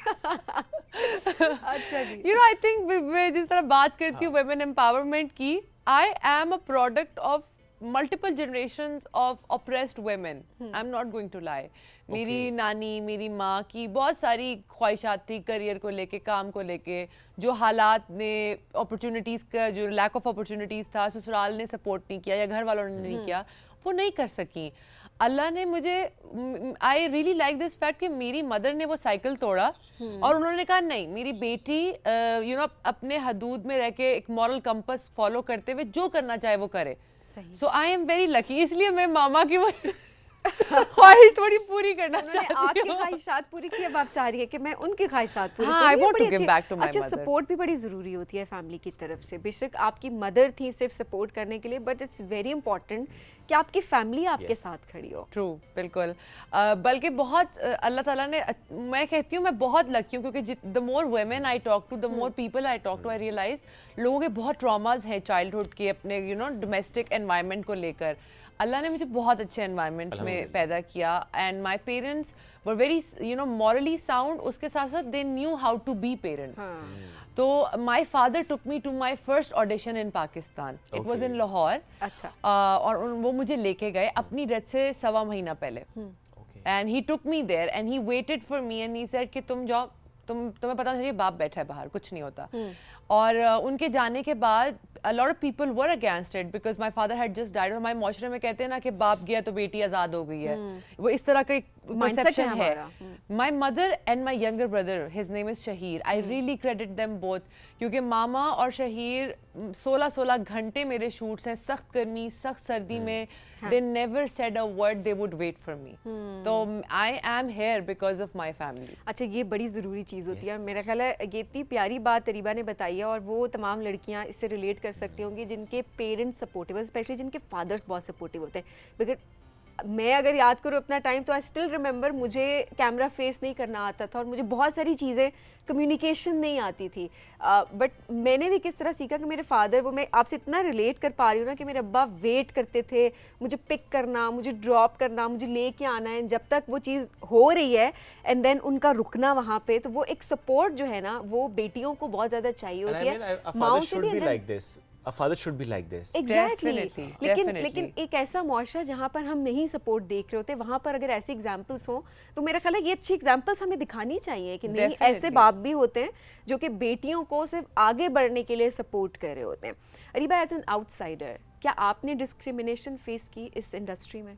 अच्छा जी, आई थिंक मैं जिस तरह बात करती हूँ वुमेन एम्पावरमेंट की, I am a product of multiple generations of oppressed women. I'm not going to lie. मेरी नानी, मेरी माँ की बहुत सारी ख्वाहिशात थी करियर को लेके, काम को लेके, जो हालात ने अपॉर्चुनिटीज़ का जो लैक ऑफ अपॉर्चुनिटीज़ था, ससुराल ने सपोर्ट नहीं किया या घर वालों ने नहीं किया, वो नहीं कर सकी. अल्लाह ने मुझे, I really like this fact कि मेरी मदर ने वो साइकिल तोड़ा और उन्होंने कहा नहीं, मेरी बेटी यू नो अपने हदूद में रह के एक मॉरल कंपस फॉलो करते हुए जो करना चाहे वो करे. सो आई एम वेरी लकी. इसलिए मैं मामा की ख्वाहिश थोड़ी पूरी करना चाहती हूँ. आपकी ख्वाहिशात पूरी की, अब आप चाह रही है कि मैं उनकी ख्वाहिशात पूरी करूँ. I want to give back to my mother. अच्छा, सपोर्ट भी बड़ी ज़रूरी होती है फैमिली की तरफ से. बेशक आपकी मदर थी सिर्फ सपोर्ट करने के लिए, बट इट्स वेरी इंपॉर्टेंट कि आपकी फैमिली आपके साथ खड़ी हो. ट्रू, बिल्कुल. बल्कि बहुत अल्लाह ताला ने, मैं कहती हूँ मैं बहुत लकी हूँ क्योंकि the more women I talk to, the more people I talk to, I realise लोगों के बहुत ट्रॉमास हैं चाइल्डहुड के अपने यू नो डोमेस्टिक एनवायरनमेंट को लेकर. अल्लाह ने मुझे बहुत अच्छे एनवायरनमेंट में पैदा किया and my parents were very you know morally sound. उसके साथ साथ they knew how to be parents. तो my father took me to my first audition in Pakistan. It was in Lahore. अच्छा. और वो मुझे लेके गए अपनी डेथ से 1.25 महीना पहले. And he took me there and he waited for me and he said कि तुम जाओ, तुम्हें पता चाहिए बाप बैठा है बाहर, कुछ नहीं होता. और उनके जाने के बाद a lot of people were against it because my father had just died. और हमारे माशरे में कहते हैं ना कि बाप गया तो बेटी आज़ाद हो गई है. वो इस तरह का एक perception है. My mother and my younger brother, his name is Shahir. I really credit them both क्योंकि मामा और शहीर 16-16 घंटे मेरे शूट्स हैं, सख्त गर्मी, सख्त सर्दी में. They never said a word. They would wait for me. तो I am here because of my family. अच्छा, ये बड़ी ज़रूरी चीज़ होती है. मेरा ख्याल है ये इतनी प्यारी बात तरीबा ने बताई है और वो तमाम लड़कियां इससे रिलेट कर सकती होंगी जिनके पेरेंट्स सपोर्टिव, स्पेशली जिनके फादर्स बहुत सपोर्टिव होते हैं. बिकॉज मैं अगर याद करूँ अपना टाइम, तो आई स्टिल रिमेंबर मुझे कैमरा फेस नहीं करना आता था और मुझे बहुत सारी चीज़ें, कम्युनिकेशन नहीं आती थी. बट मैंने भी किस तरह सीखा कि मेरे फादर, वो मैं आपसे इतना रिलेट कर पा रही हूँ ना कि मेरे अब्बा वेट करते थे मुझे पिक करना, मुझे ड्रॉप करना, मुझे लेके आना है, जब तक वो चीज़ हो रही है एंड देन उनका रुकना वहाँ पे. तो वो एक सपोर्ट जो है ना, वो बेटियों को बहुत ज़्यादा चाहिए होती है. माओ से भी A father should be like this. Exactly. लेकिन एक ऐसा मुआशरा जहाँ पर हम नहीं सपोर्ट देख रहे होते, वहाँ पर अगर ऐसे एग्जाम्पल्स हों तो मेरा ख्याल है ये अच्छी एग्जाम्पल्स हमें दिखानी चाहिए कि नहीं, ऐसे बाप भी होते हैं जो कि बेटियों को सिर्फ आगे बढ़ने के लिए सपोर्ट कर रहे होते हैं. अरीबा, एज एन आउटसाइडर, क्या आपने डिस्क्रिमिनेशन फेस की इस इंडस्ट्री में?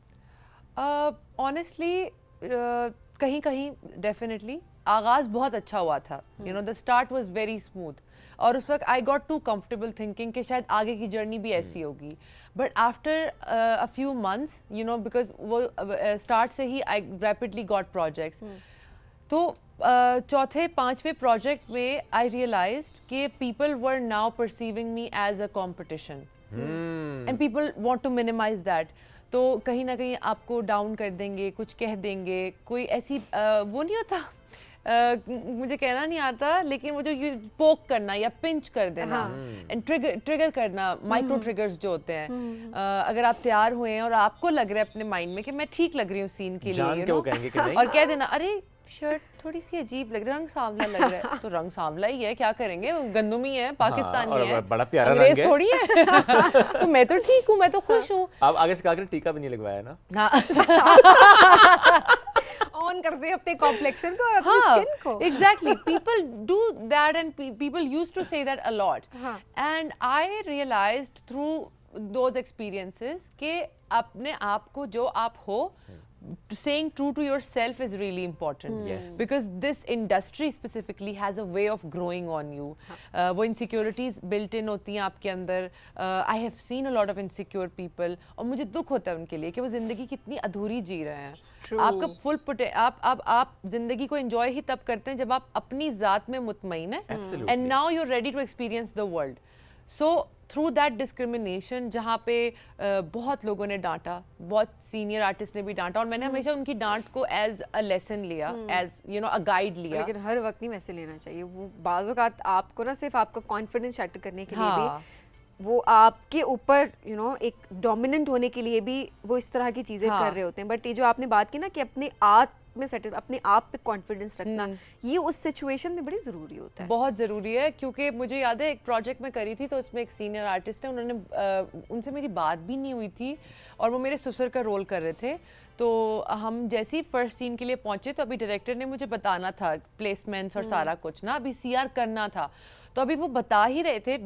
ऑनेस्टली कहीं कहीं डेफिनेटली. आगाज़ बहुत अच्छा हुआ था. You know the start was very smooth और उस वक्त I got too comfortable thinking कि शायद आगे की जर्नी भी ऐसी होगी. But after a few months, you know, because वो स्टार्ट से ही आई रैपिडली गॉट प्रोजेक्ट्स. तो चौथे पांचवें प्रोजेक्ट में आई रियलाइज्ड कि people were now perceiving me as a competition and people want to minimise that. तो कहीं ना कहीं आपको डाउन कर देंगे, कुछ कह देंगे, कोई ऐसी वो नहीं होता, मुझे कहना नहीं आता, लेकिन वो जो पोक करना या पिंच कर देना एंड ट्रिगर करना, माइक्रो ट्रिगर्स जो होते हैं. अगर आप तैयार हुए हैं और आपको लग रहा है अपने माइंड में कि मैं ठीक लग रही हूँ सीन के लिए, वो कहेंगे कि नहीं, और कह देना अरे शर्ट थोड़ी सी अजीब लग रही है, रंग सांवला लग रहा है. तो रंग सांवला ही है, क्या करेंगे, गंदुमी है, पाकिस्तानी है, बड़ा प्यारा रंग है, थोड़ी है. तो मैं तो ठीक हूँ, मैं तो खुश हूँ. आप आगे से कहा टीका भी नहीं लगवाया ना. ऑन कर दे अपने कॉम्प्लेक्शन को और अपनी स्किन को. Exactly. People do that and people used to say that a lot. And I realised through those experiences कि अपने आप को जो आप हो, saying true to yourself is really important. Yes. Because this industry specifically has a way of growing on you. वो insecurities built in होती हैं आपके अंदर. I have seen a lot of insecure people और मुझे दुख होता है उनके लिए कि वो जिंदगी कितनी अधूरी जी रहे हैं. आपका full आप जिंदगी को enjoy ही तब करते हैं जब आप अपनी ज़ात में मुतमईन हैं. Absolutely. And now you're ready to experience the world. So through that discrimination, जहाँ पे बहुत लोगों ने डांटा, बहुत सीनियर आर्टिस्ट ने भी डांटा, और मैंने हमेशा उनकी डांट को एज अ लेसन लिया, as you know a guide लिया. लेकिन हर वक्त नहीं वैसे लेना चाहिए. वो बाज़ औक़ात आपको ना सिर्फ आपका कॉन्फिडेंस सेट करने के लिए भी, वो आपके ऊपर यू नो एक डोमिनेंट होने के लिए भी वो इस तरह की चीज़ें कर रहे होते हैं. बट ये जो आपने बात की ना कि अपने में सेटल, अपने आप पे कॉन्फिडेंस रखना, ये उस सिचुएशन में बड़ी ज़रूरी होता है। बहुत ज़रूरी है, क्योंकि मुझे याद है एक प्रोजेक्ट में करी थी तो उसमें एक सीनियर आर्टिस्ट है, उन्होंने उनसे मेरी बात भी नहीं हुई थी और वो मेरे ससुर का रोल कर रहे थे। तो हम जैसे ही फर्स्ट सीन के लिए पहुंचे तो अभी डायरेक्टर ने मुझे बताना था प्लेसमेंट्स और सारा कुछ ना, अभी सीआर करना था, तो अभी वो बता ही रहे थे।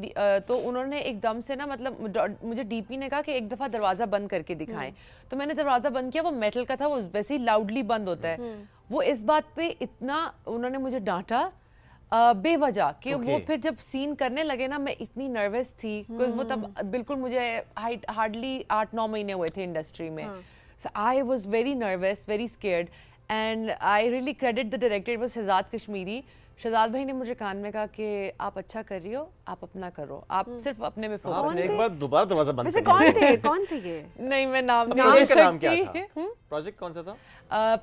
तो उन्होंने एकदम से ना, मतलब मुझे डीपी ने कहा कि एक दफ़ा दरवाज़ा बंद करके दिखाएं। तो मैंने दरवाज़ा बंद किया, वो मेटल का था, वो वैसे ही लाउडली बंद होता है। वो इस बात पे इतना उन्होंने मुझे डांटा बेवजह कि वो फिर जब सीन करने लगे ना, मैं इतनी नर्वस थी क्योंकि वो तब बिल्कुल मुझे हार्डली 8-9 महीने हुए थे इंडस्ट्री में। So I was very nervous, very scared, and I really credit the director. It was Shahzad Kashmiri. Shahzad भाई ने मुझे कान में कहा कि आप अच्छा कर रही हो, आप अपना करो, आप सिर्फ अपने में फोकस। आपने एक बार दोबारा दरवाजा बंद वैसे कर कौन थे ये? नहीं, मैं नाम नहीं प्रोजेक्ट ले का नाम क्या सकती। था? प्रोजेक्ट कौन सा था?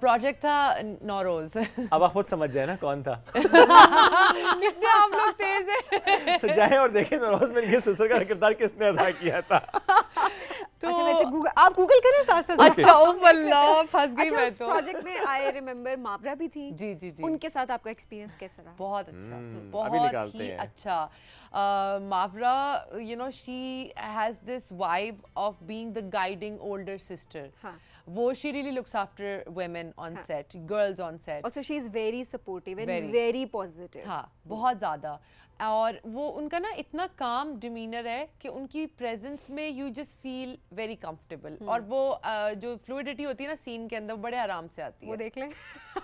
प्रोजेक्ट था नौरोज। अब आप खुद समझ जाए ना कौन था। कितने आप लोग तेज हैं। तो जाए और देखें नौरोज में इनके ससुर का किरदार किसने अदा किया था। अच्छा, वैसे आप गूगल करें साथ साथ। अच्छा, ओ अल्लाह, फंस गई मैं तो। प्रोजेक्ट में आई रिमेम्बर मावरा भी थी। जी जी जी। उनके साथ आपका एक्सपीरियंस कैसा रहा? बहुत अच्छा, अभी बहुत निकालते ही हैं। अच्छा। मावरा, you know, she has this vibe of being the guiding older sister. हाँ. वो she really looks after women on set, girls on set. Also she is very supportive and Very. very positive. हाँ, बहुत ज़्यादा। और वो उनका ना इतना काम डिमीनर है कि उनकी प्रेजेंस में you just feel very comfortable. और वो जो फ्लूइडिटी होती है ना सीन के अंदर, बड़े आराम से आती है। वो देख लें।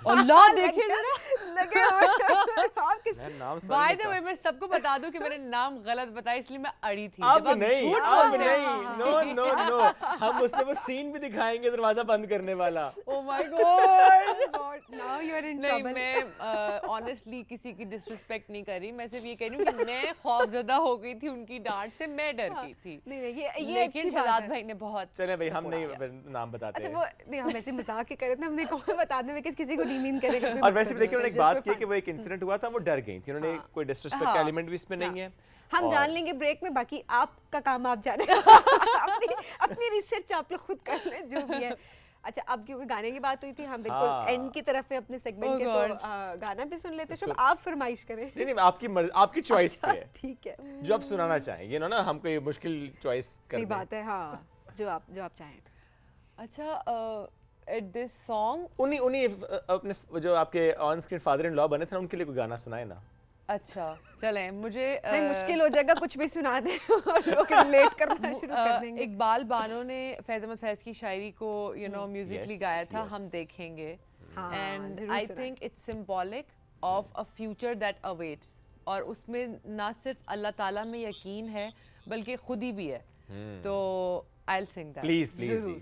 अल्लाह देखे जरा। लगे हुए आप किस नाम सर बाय द वे मैं सबको बता दूं कि मैंने नाम गलत बताया, इसलिए मैं अड़ी थी। अब जब आप नहीं, झूठ अब बोलते हैं- नहीं, नो नो नो, हम उसमें वो सीन भी दिखाएंगे दरवाजा बंद करने वाला। Oh my God! now you are in नहीं, trouble. मैं ऑनेस्टली किसी की डिसरिस्पेक्ट नहीं कर रही, मैं सिर्फ ये कह रही हूँ कि मैं खौफजदा हो गई थी उनकी डांट से, मैं डर गई थी। नहीं नहीं, ये लेकिन अच्छी बात शहजाद है। भाई ने बहुत चले भाई, हम support नहीं किया। नाम बताते अच्छा, हैं। वो नहीं, हम ऐसे मजाक ही कर रहे थे, हमने कौन बता दें किसी को डीमीन करेगा। और वैसे भी देखिए उन्होंने एक बात की कि वो एक इंसिडेंट हुआ था, वो डर गई थी, उन्होंने कोई डिसरिस्पेक्ट का एलिमेंट भी इसमें नहीं है। हम जान लेंगे ब्रेक में, बाकी आपका काम आप जाने। अपनी रिसर्च आप लोग खुद कर लें जो भी है। अच्छा, अब क्योंकि गाने की बात हुई थी, हम बिल्कुल एंड की तरफ है अपने सेगमेंट के, तो गाना भी सुन लेते हैं। आप फरमाइश करें। नहीं नहीं, आपकी मर्जी, आपकी चॉइस पे है। ठीक है, जो आप सुनाना चाहें, ये ना हमको ये मुश्किल चॉइस कर सही दें। बात है। हाँ, जो आप चाहें। अच्छा, एट दिस सॉन्ग उन्हीं अपने जो आपके on screen father in law बने थे ना, उनके लिए कोई गाना सुनाए ना। अच्छा चलें, मुझे नहीं, मुश्किल हो जाएगा, कुछ भी सुना दें और लोग रिलेट करना शुरू कर देंगे। इकबाल बानो ने फैज़ अहमद फैज़ की शायरी को यू नो म्यूजिकली Yes, गाया था, yes. हम देखेंगे। हाँ, एंड जरूर आई सुनाएं। Think it's symbolic of a future that awaits, और उसमें ना सिर्फ अल्लाह ताला में यकीन है बल्कि खुद ही भी है। तो I will sing that please please ji.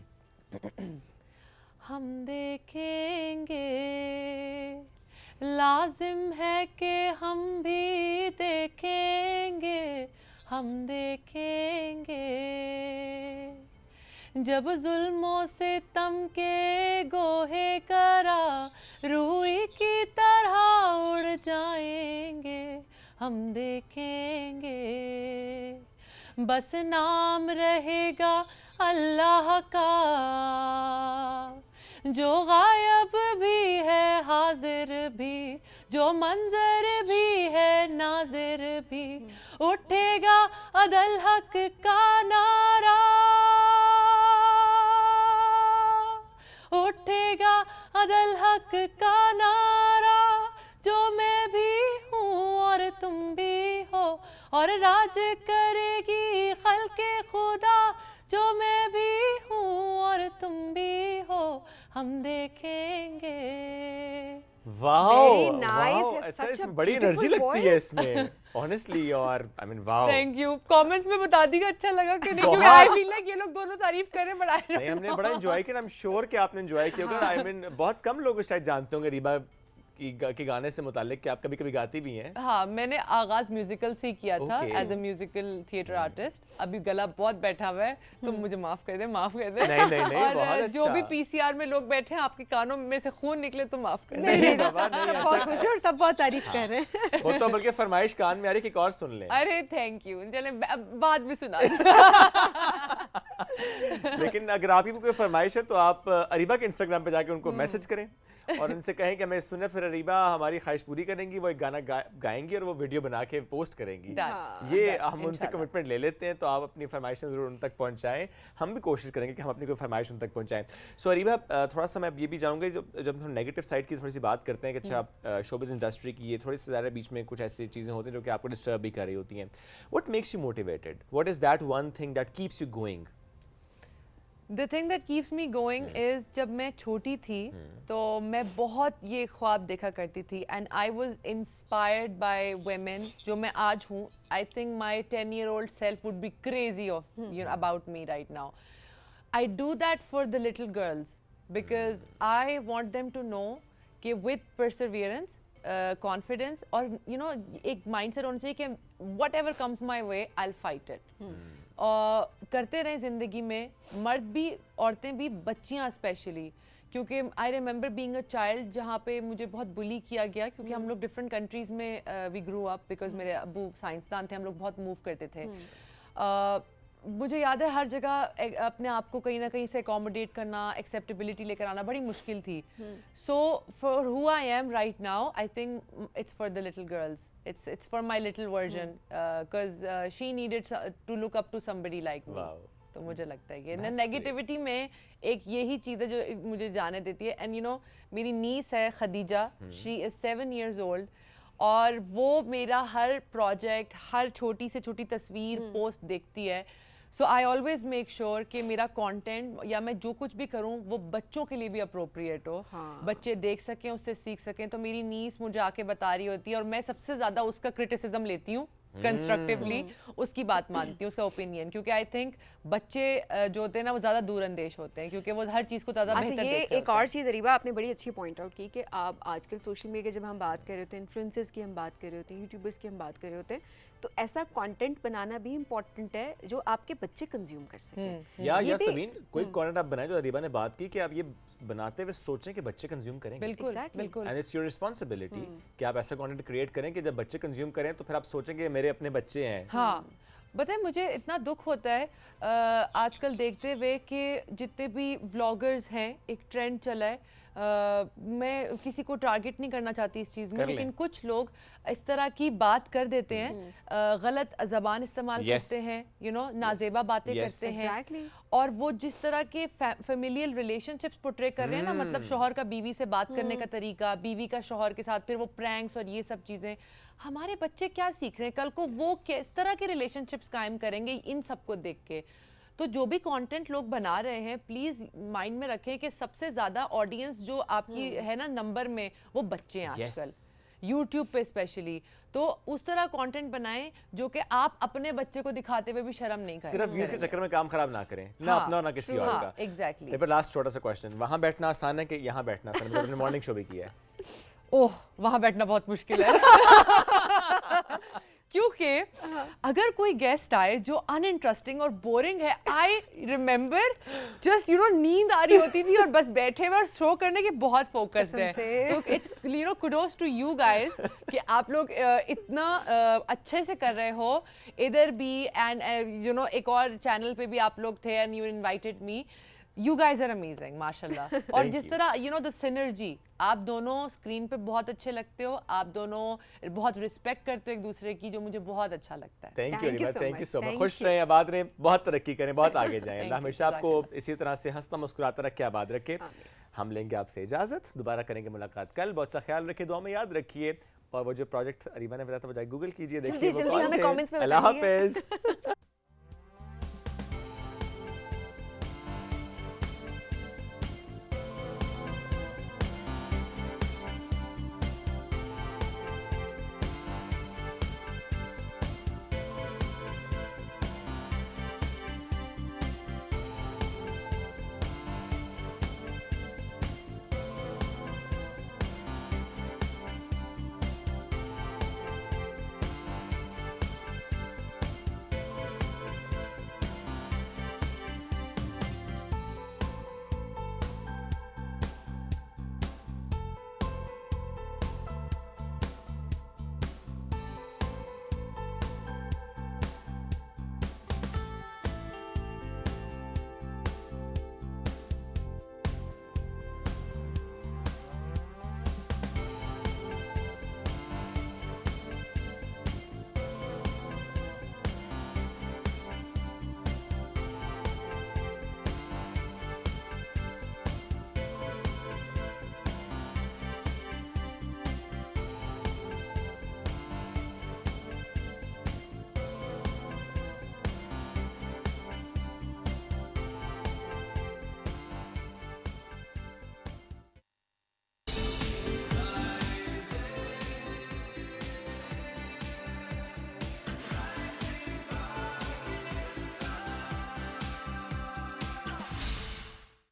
हम देखेंगे, लाजिम है कि हम भी देखेंगे, हम देखेंगे, जब जुल्मों से तम के गोहे करा रूई की तरह उड़ जाएंगे, हम देखेंगे, बस नाम रहेगा अल्लाह का, जो गायब भी है हाजिर भी, जो मंजर भी है नाजिर भी, उठेगा अदल हक का नारा, उठेगा अदल हक का नारा, जो मैं भी हूँ और तुम भी हो, और राज करेगी खल्के खुदा, जो मैं भी हूँ और तुम भी हो, हम देखेंगे। Wow, Very nice, wow, it's अच्छा, such a इसमें बड़ी beautiful एनर्जी लगती है voice. इसमें ऑनेस्टली, और I mean wow. Thank you. Comments में बता दीजिएगा अच्छा लगा कि नहीं, क्योंकि बहुत। आई फील लाइक ये लोग दोनों तारीफ कर रहे हैं, बट नहीं, हमने बड़ा एंजॉय किया, आई एम श्योर कि आपने एंजॉय किया होगा। आई मीन बहुत कम लोग शायद जानते होंगे रीबा की गाने से मुताल्लिक कि आप कभी कभी गाती भी हैं। हाँ, मैंने आगाज म्यूजिकल से ही किया था Okay. As a musical theatre artist. अभी गला बहुत बैठा हुआ है, तो मुझे माफ कर दे, माफ कर दे। नहीं, नहीं, नहीं, और बहुत जो भी अच्छा। पीसीआर में लोग बैठे हैं, आपके कानों में से खून निकले तो माफ कर दे। नहीं, बाबा, नहीं, सब बहुत खुश है और सब बहुत तारीफ कर रहे हैं। वो तो बल्कि फरमाइश कान में आ रही कि एक और सुन लें। अरे थैंक यू, चले बाद में सुना लेकिन अगर आपकी कोई फरमाइश है तो आप अरीबा के इंस्टाग्राम पे जाके उनको मैसेज करें और उनसे कहें कि हमें सुने, फिर अरीबा हमारी ख्वाहिश पूरी करेंगे, वो एक गाना गाएंगी और वो वीडियो बना के पोस्ट करेंगी। ये हम उनसे कमिटमेंट ले लेते हैं, तो आप अपनी फरमाइशें ज़रूर उन तक पहुंचाएं, हम भी कोशिश करेंगे कि हम अपनी कोई फरमाइश उन तक पहुंचाएं। सो अरीबा, थोड़ा सा मैं ये भी जानूंगा, जब हम नेगेटिव साइड की थोड़ी सी बात करते हैं कि अच्छा शोबिज़ इंडस्ट्री की ये थोड़ी सी ज़्यादा बीच में कुछ ऐसी चीज़ें होती हैं जो कि आपको डिस्टर्ब भी कर रही होती हैं, what makes you motivated, what is that one thing that keeps you going? The thing that keeps me going is जब मैं छोटी थी तो मैं बहुत ये ख्वाब देखा करती थी and I was inspired by women जो मैं आज हूँ. I think my 10-year-old self would be crazy of about me right now. I do that for the little girls because I want them to know कि with perseverance, confidence और एक mindset होना चाहिए कि whatever comes my way I'll fight it. और करते रहें ज़िंदगी में, मर्द भी औरतें भी, बच्चियाँ स्पेशली, क्योंकि I remember being a child जहाँ पे मुझे बहुत बुली किया गया क्योंकि हम लोग डिफरेंट कंट्रीज़ में वी ग्रू अप बिकॉज मेरे अब्बू साइंसदान थे, हम लोग बहुत मूव करते थे। मुझे याद है हर जगह अपने आप को कहीं ना कहीं से अकोमोडेट करना, एक्सेप्टेबिलिटी लेकर आना बड़ी मुश्किल थी। So for who I am right now I think it's for the little girls, it's for my little version because she needed to look up to somebody like me. तो मुझे लगता है कि नेगेटिविटी में एक यही चीज़ है जो मुझे जाने देती है। एंड मेरी नीस है Khadija, she is 7 years old और वो मेरा हर प्रोजेक्ट, हर छोटी से छोटी तस्वीर पोस्ट देखती है। सो आई ऑलवेज मेक श्योर कि मेरा कंटेंट या मैं जो कुछ भी करूं वो बच्चों के लिए भी अप्रोप्रिएट हो, बच्चे देख सकें, उससे सीख सकें। तो मेरी नीस मुझे आके बता रही होती है और मैं सबसे ज़्यादा उसका क्रिटिसिज्म लेती हूँ, कंस्ट्रक्टिवली उसकी बात मानती हूँ, उसका ओपिनियन, क्योंकि आई थिंक बच्चे जो होते हैं ना वो ज़्यादा दूरअंदेश होते हैं क्योंकि वो हर चीज़ को ज़्यादा बेहतर देखते हैं। एक और चीज़ अरीबा आपने बड़ी अच्छी पॉइंट आउट की कि आप आजकल सोशल मीडिया जब हम बात कर रहे होते हैं, इन्फ्लुएंसर्स की हम बात कर रहे होते हैं, यूट्यूबर्स की हम बात कर रहे होते हैं, तो ऐसा कंटेंट बनाना भी इम्पोर्टेंट है जो आपके बच्चे कंज्यूम कर सकें। या सबीन, कोई कंटेंट आप बनाएं जो अरीबा ने बात की कि आप ये बनाते हुए सोचें कि बच्चे कंज्यूम करेंगे। बिल्कुल बिल्कुल, एंड इट्स योर रिस्पांसिबिलिटी कि आप ऐसा कंटेंट क्रिएट करें कि जब बच्चे कंज्यूम करें तो फिर आप सोचें कि मेरे अपने बच्चे हैं। हाँ, बताए मुझे इतना दुख होता है आजकल देखते हुए कि जितने भी व्लॉगर्स हैं, एक ट्रेंड चला है, मैं किसी को टारगेट नहीं करना चाहती इस चीज़ में, लेकिन कुछ लोग इस तरह की बात कर देते हैं, गलत ज़बान इस्तेमाल करते हैं, नाजेबा बातें करते हैं, और वो जिस तरह के फैमिलियल रिलेशनशिप्स पोर्ट्रे कर रहे हैं ना, मतलब शौहर का बीवी से बात करने का तरीका, बीवी का शौहर के साथ, फिर वो प्रैंक्स और ये सब चीज़ें, हमारे बच्चे क्या सीख रहे हैं, कल को वो किस तरह के रिलेशनशिप्स कायम करेंगे इन सबको देख के। तो जो भी कंटेंट लोग बना रहे हैं, प्लीज़ माइंड में रखें कि सबसे ज़्यादा ऑडियंस जो आपकी है ना नंबर में, वो बच्चे हैं आजकल, यूट्यूब पे स्पेशली। तो उस तरह कंटेंट बनाएं जो कि आप अपने बच्चे को दिखाते हुए भी शर्म नहीं करें, सिर्फ व्यूज के चक्कर में काम खराब ना करें, ना अपना ना किसी और का। एग्जैक्टली। पर लास्ट छोटा सा क्वेश्चन, वहाँ बैठना आसान है कि यहाँ बैठना आसान है? आपने मॉर्निंग शो भी किया है। ओह, वहाँ बैठना बहुत मुश्किल है क्योंकि अगर कोई गेस्ट आए जो अनइंटरेस्टिंग और बोरिंग है, आई रिमेंबर जस्ट नींद आ रही होती थी और बस बैठे हुए और शो करने के बहुत फोकस्ड है। तो it's kudos to you guys कि आप लोग इतना अच्छे से कर रहे हो इधर भी, एंड एक और चैनल पे भी आप लोग थे and you invited me. You guys are amazing, माशाल्लाह। और जिस तरह the synergy, आप दोनों स्क्रीन पे बहुत अच्छे लगते हो, आप दोनों बहुत रिस्पेक्ट करते हो एक दूसरे की, जो मुझे बहुत अच्छा लगता है। Thank you so much. खुश रहें, आबाद रहें, बहुत तरक्की करें, बहुत आगे जाएं। अल्लाह हमेशा आपको इसी तरह से हंसता मुस्कुराता रखे, आबाद रखे। हम लेंगे आपसे इजाजत, दोबारा करेंगे मुलाकात कल। बहुत सा ख्याल रखिए, दुआ में याद रखिए, और वो जो प्रोजेक्ट अरीबा ने बताया था वो जाए गूगल कीजिए, देखिए वो कौन थे। अल्लाह हाफिज।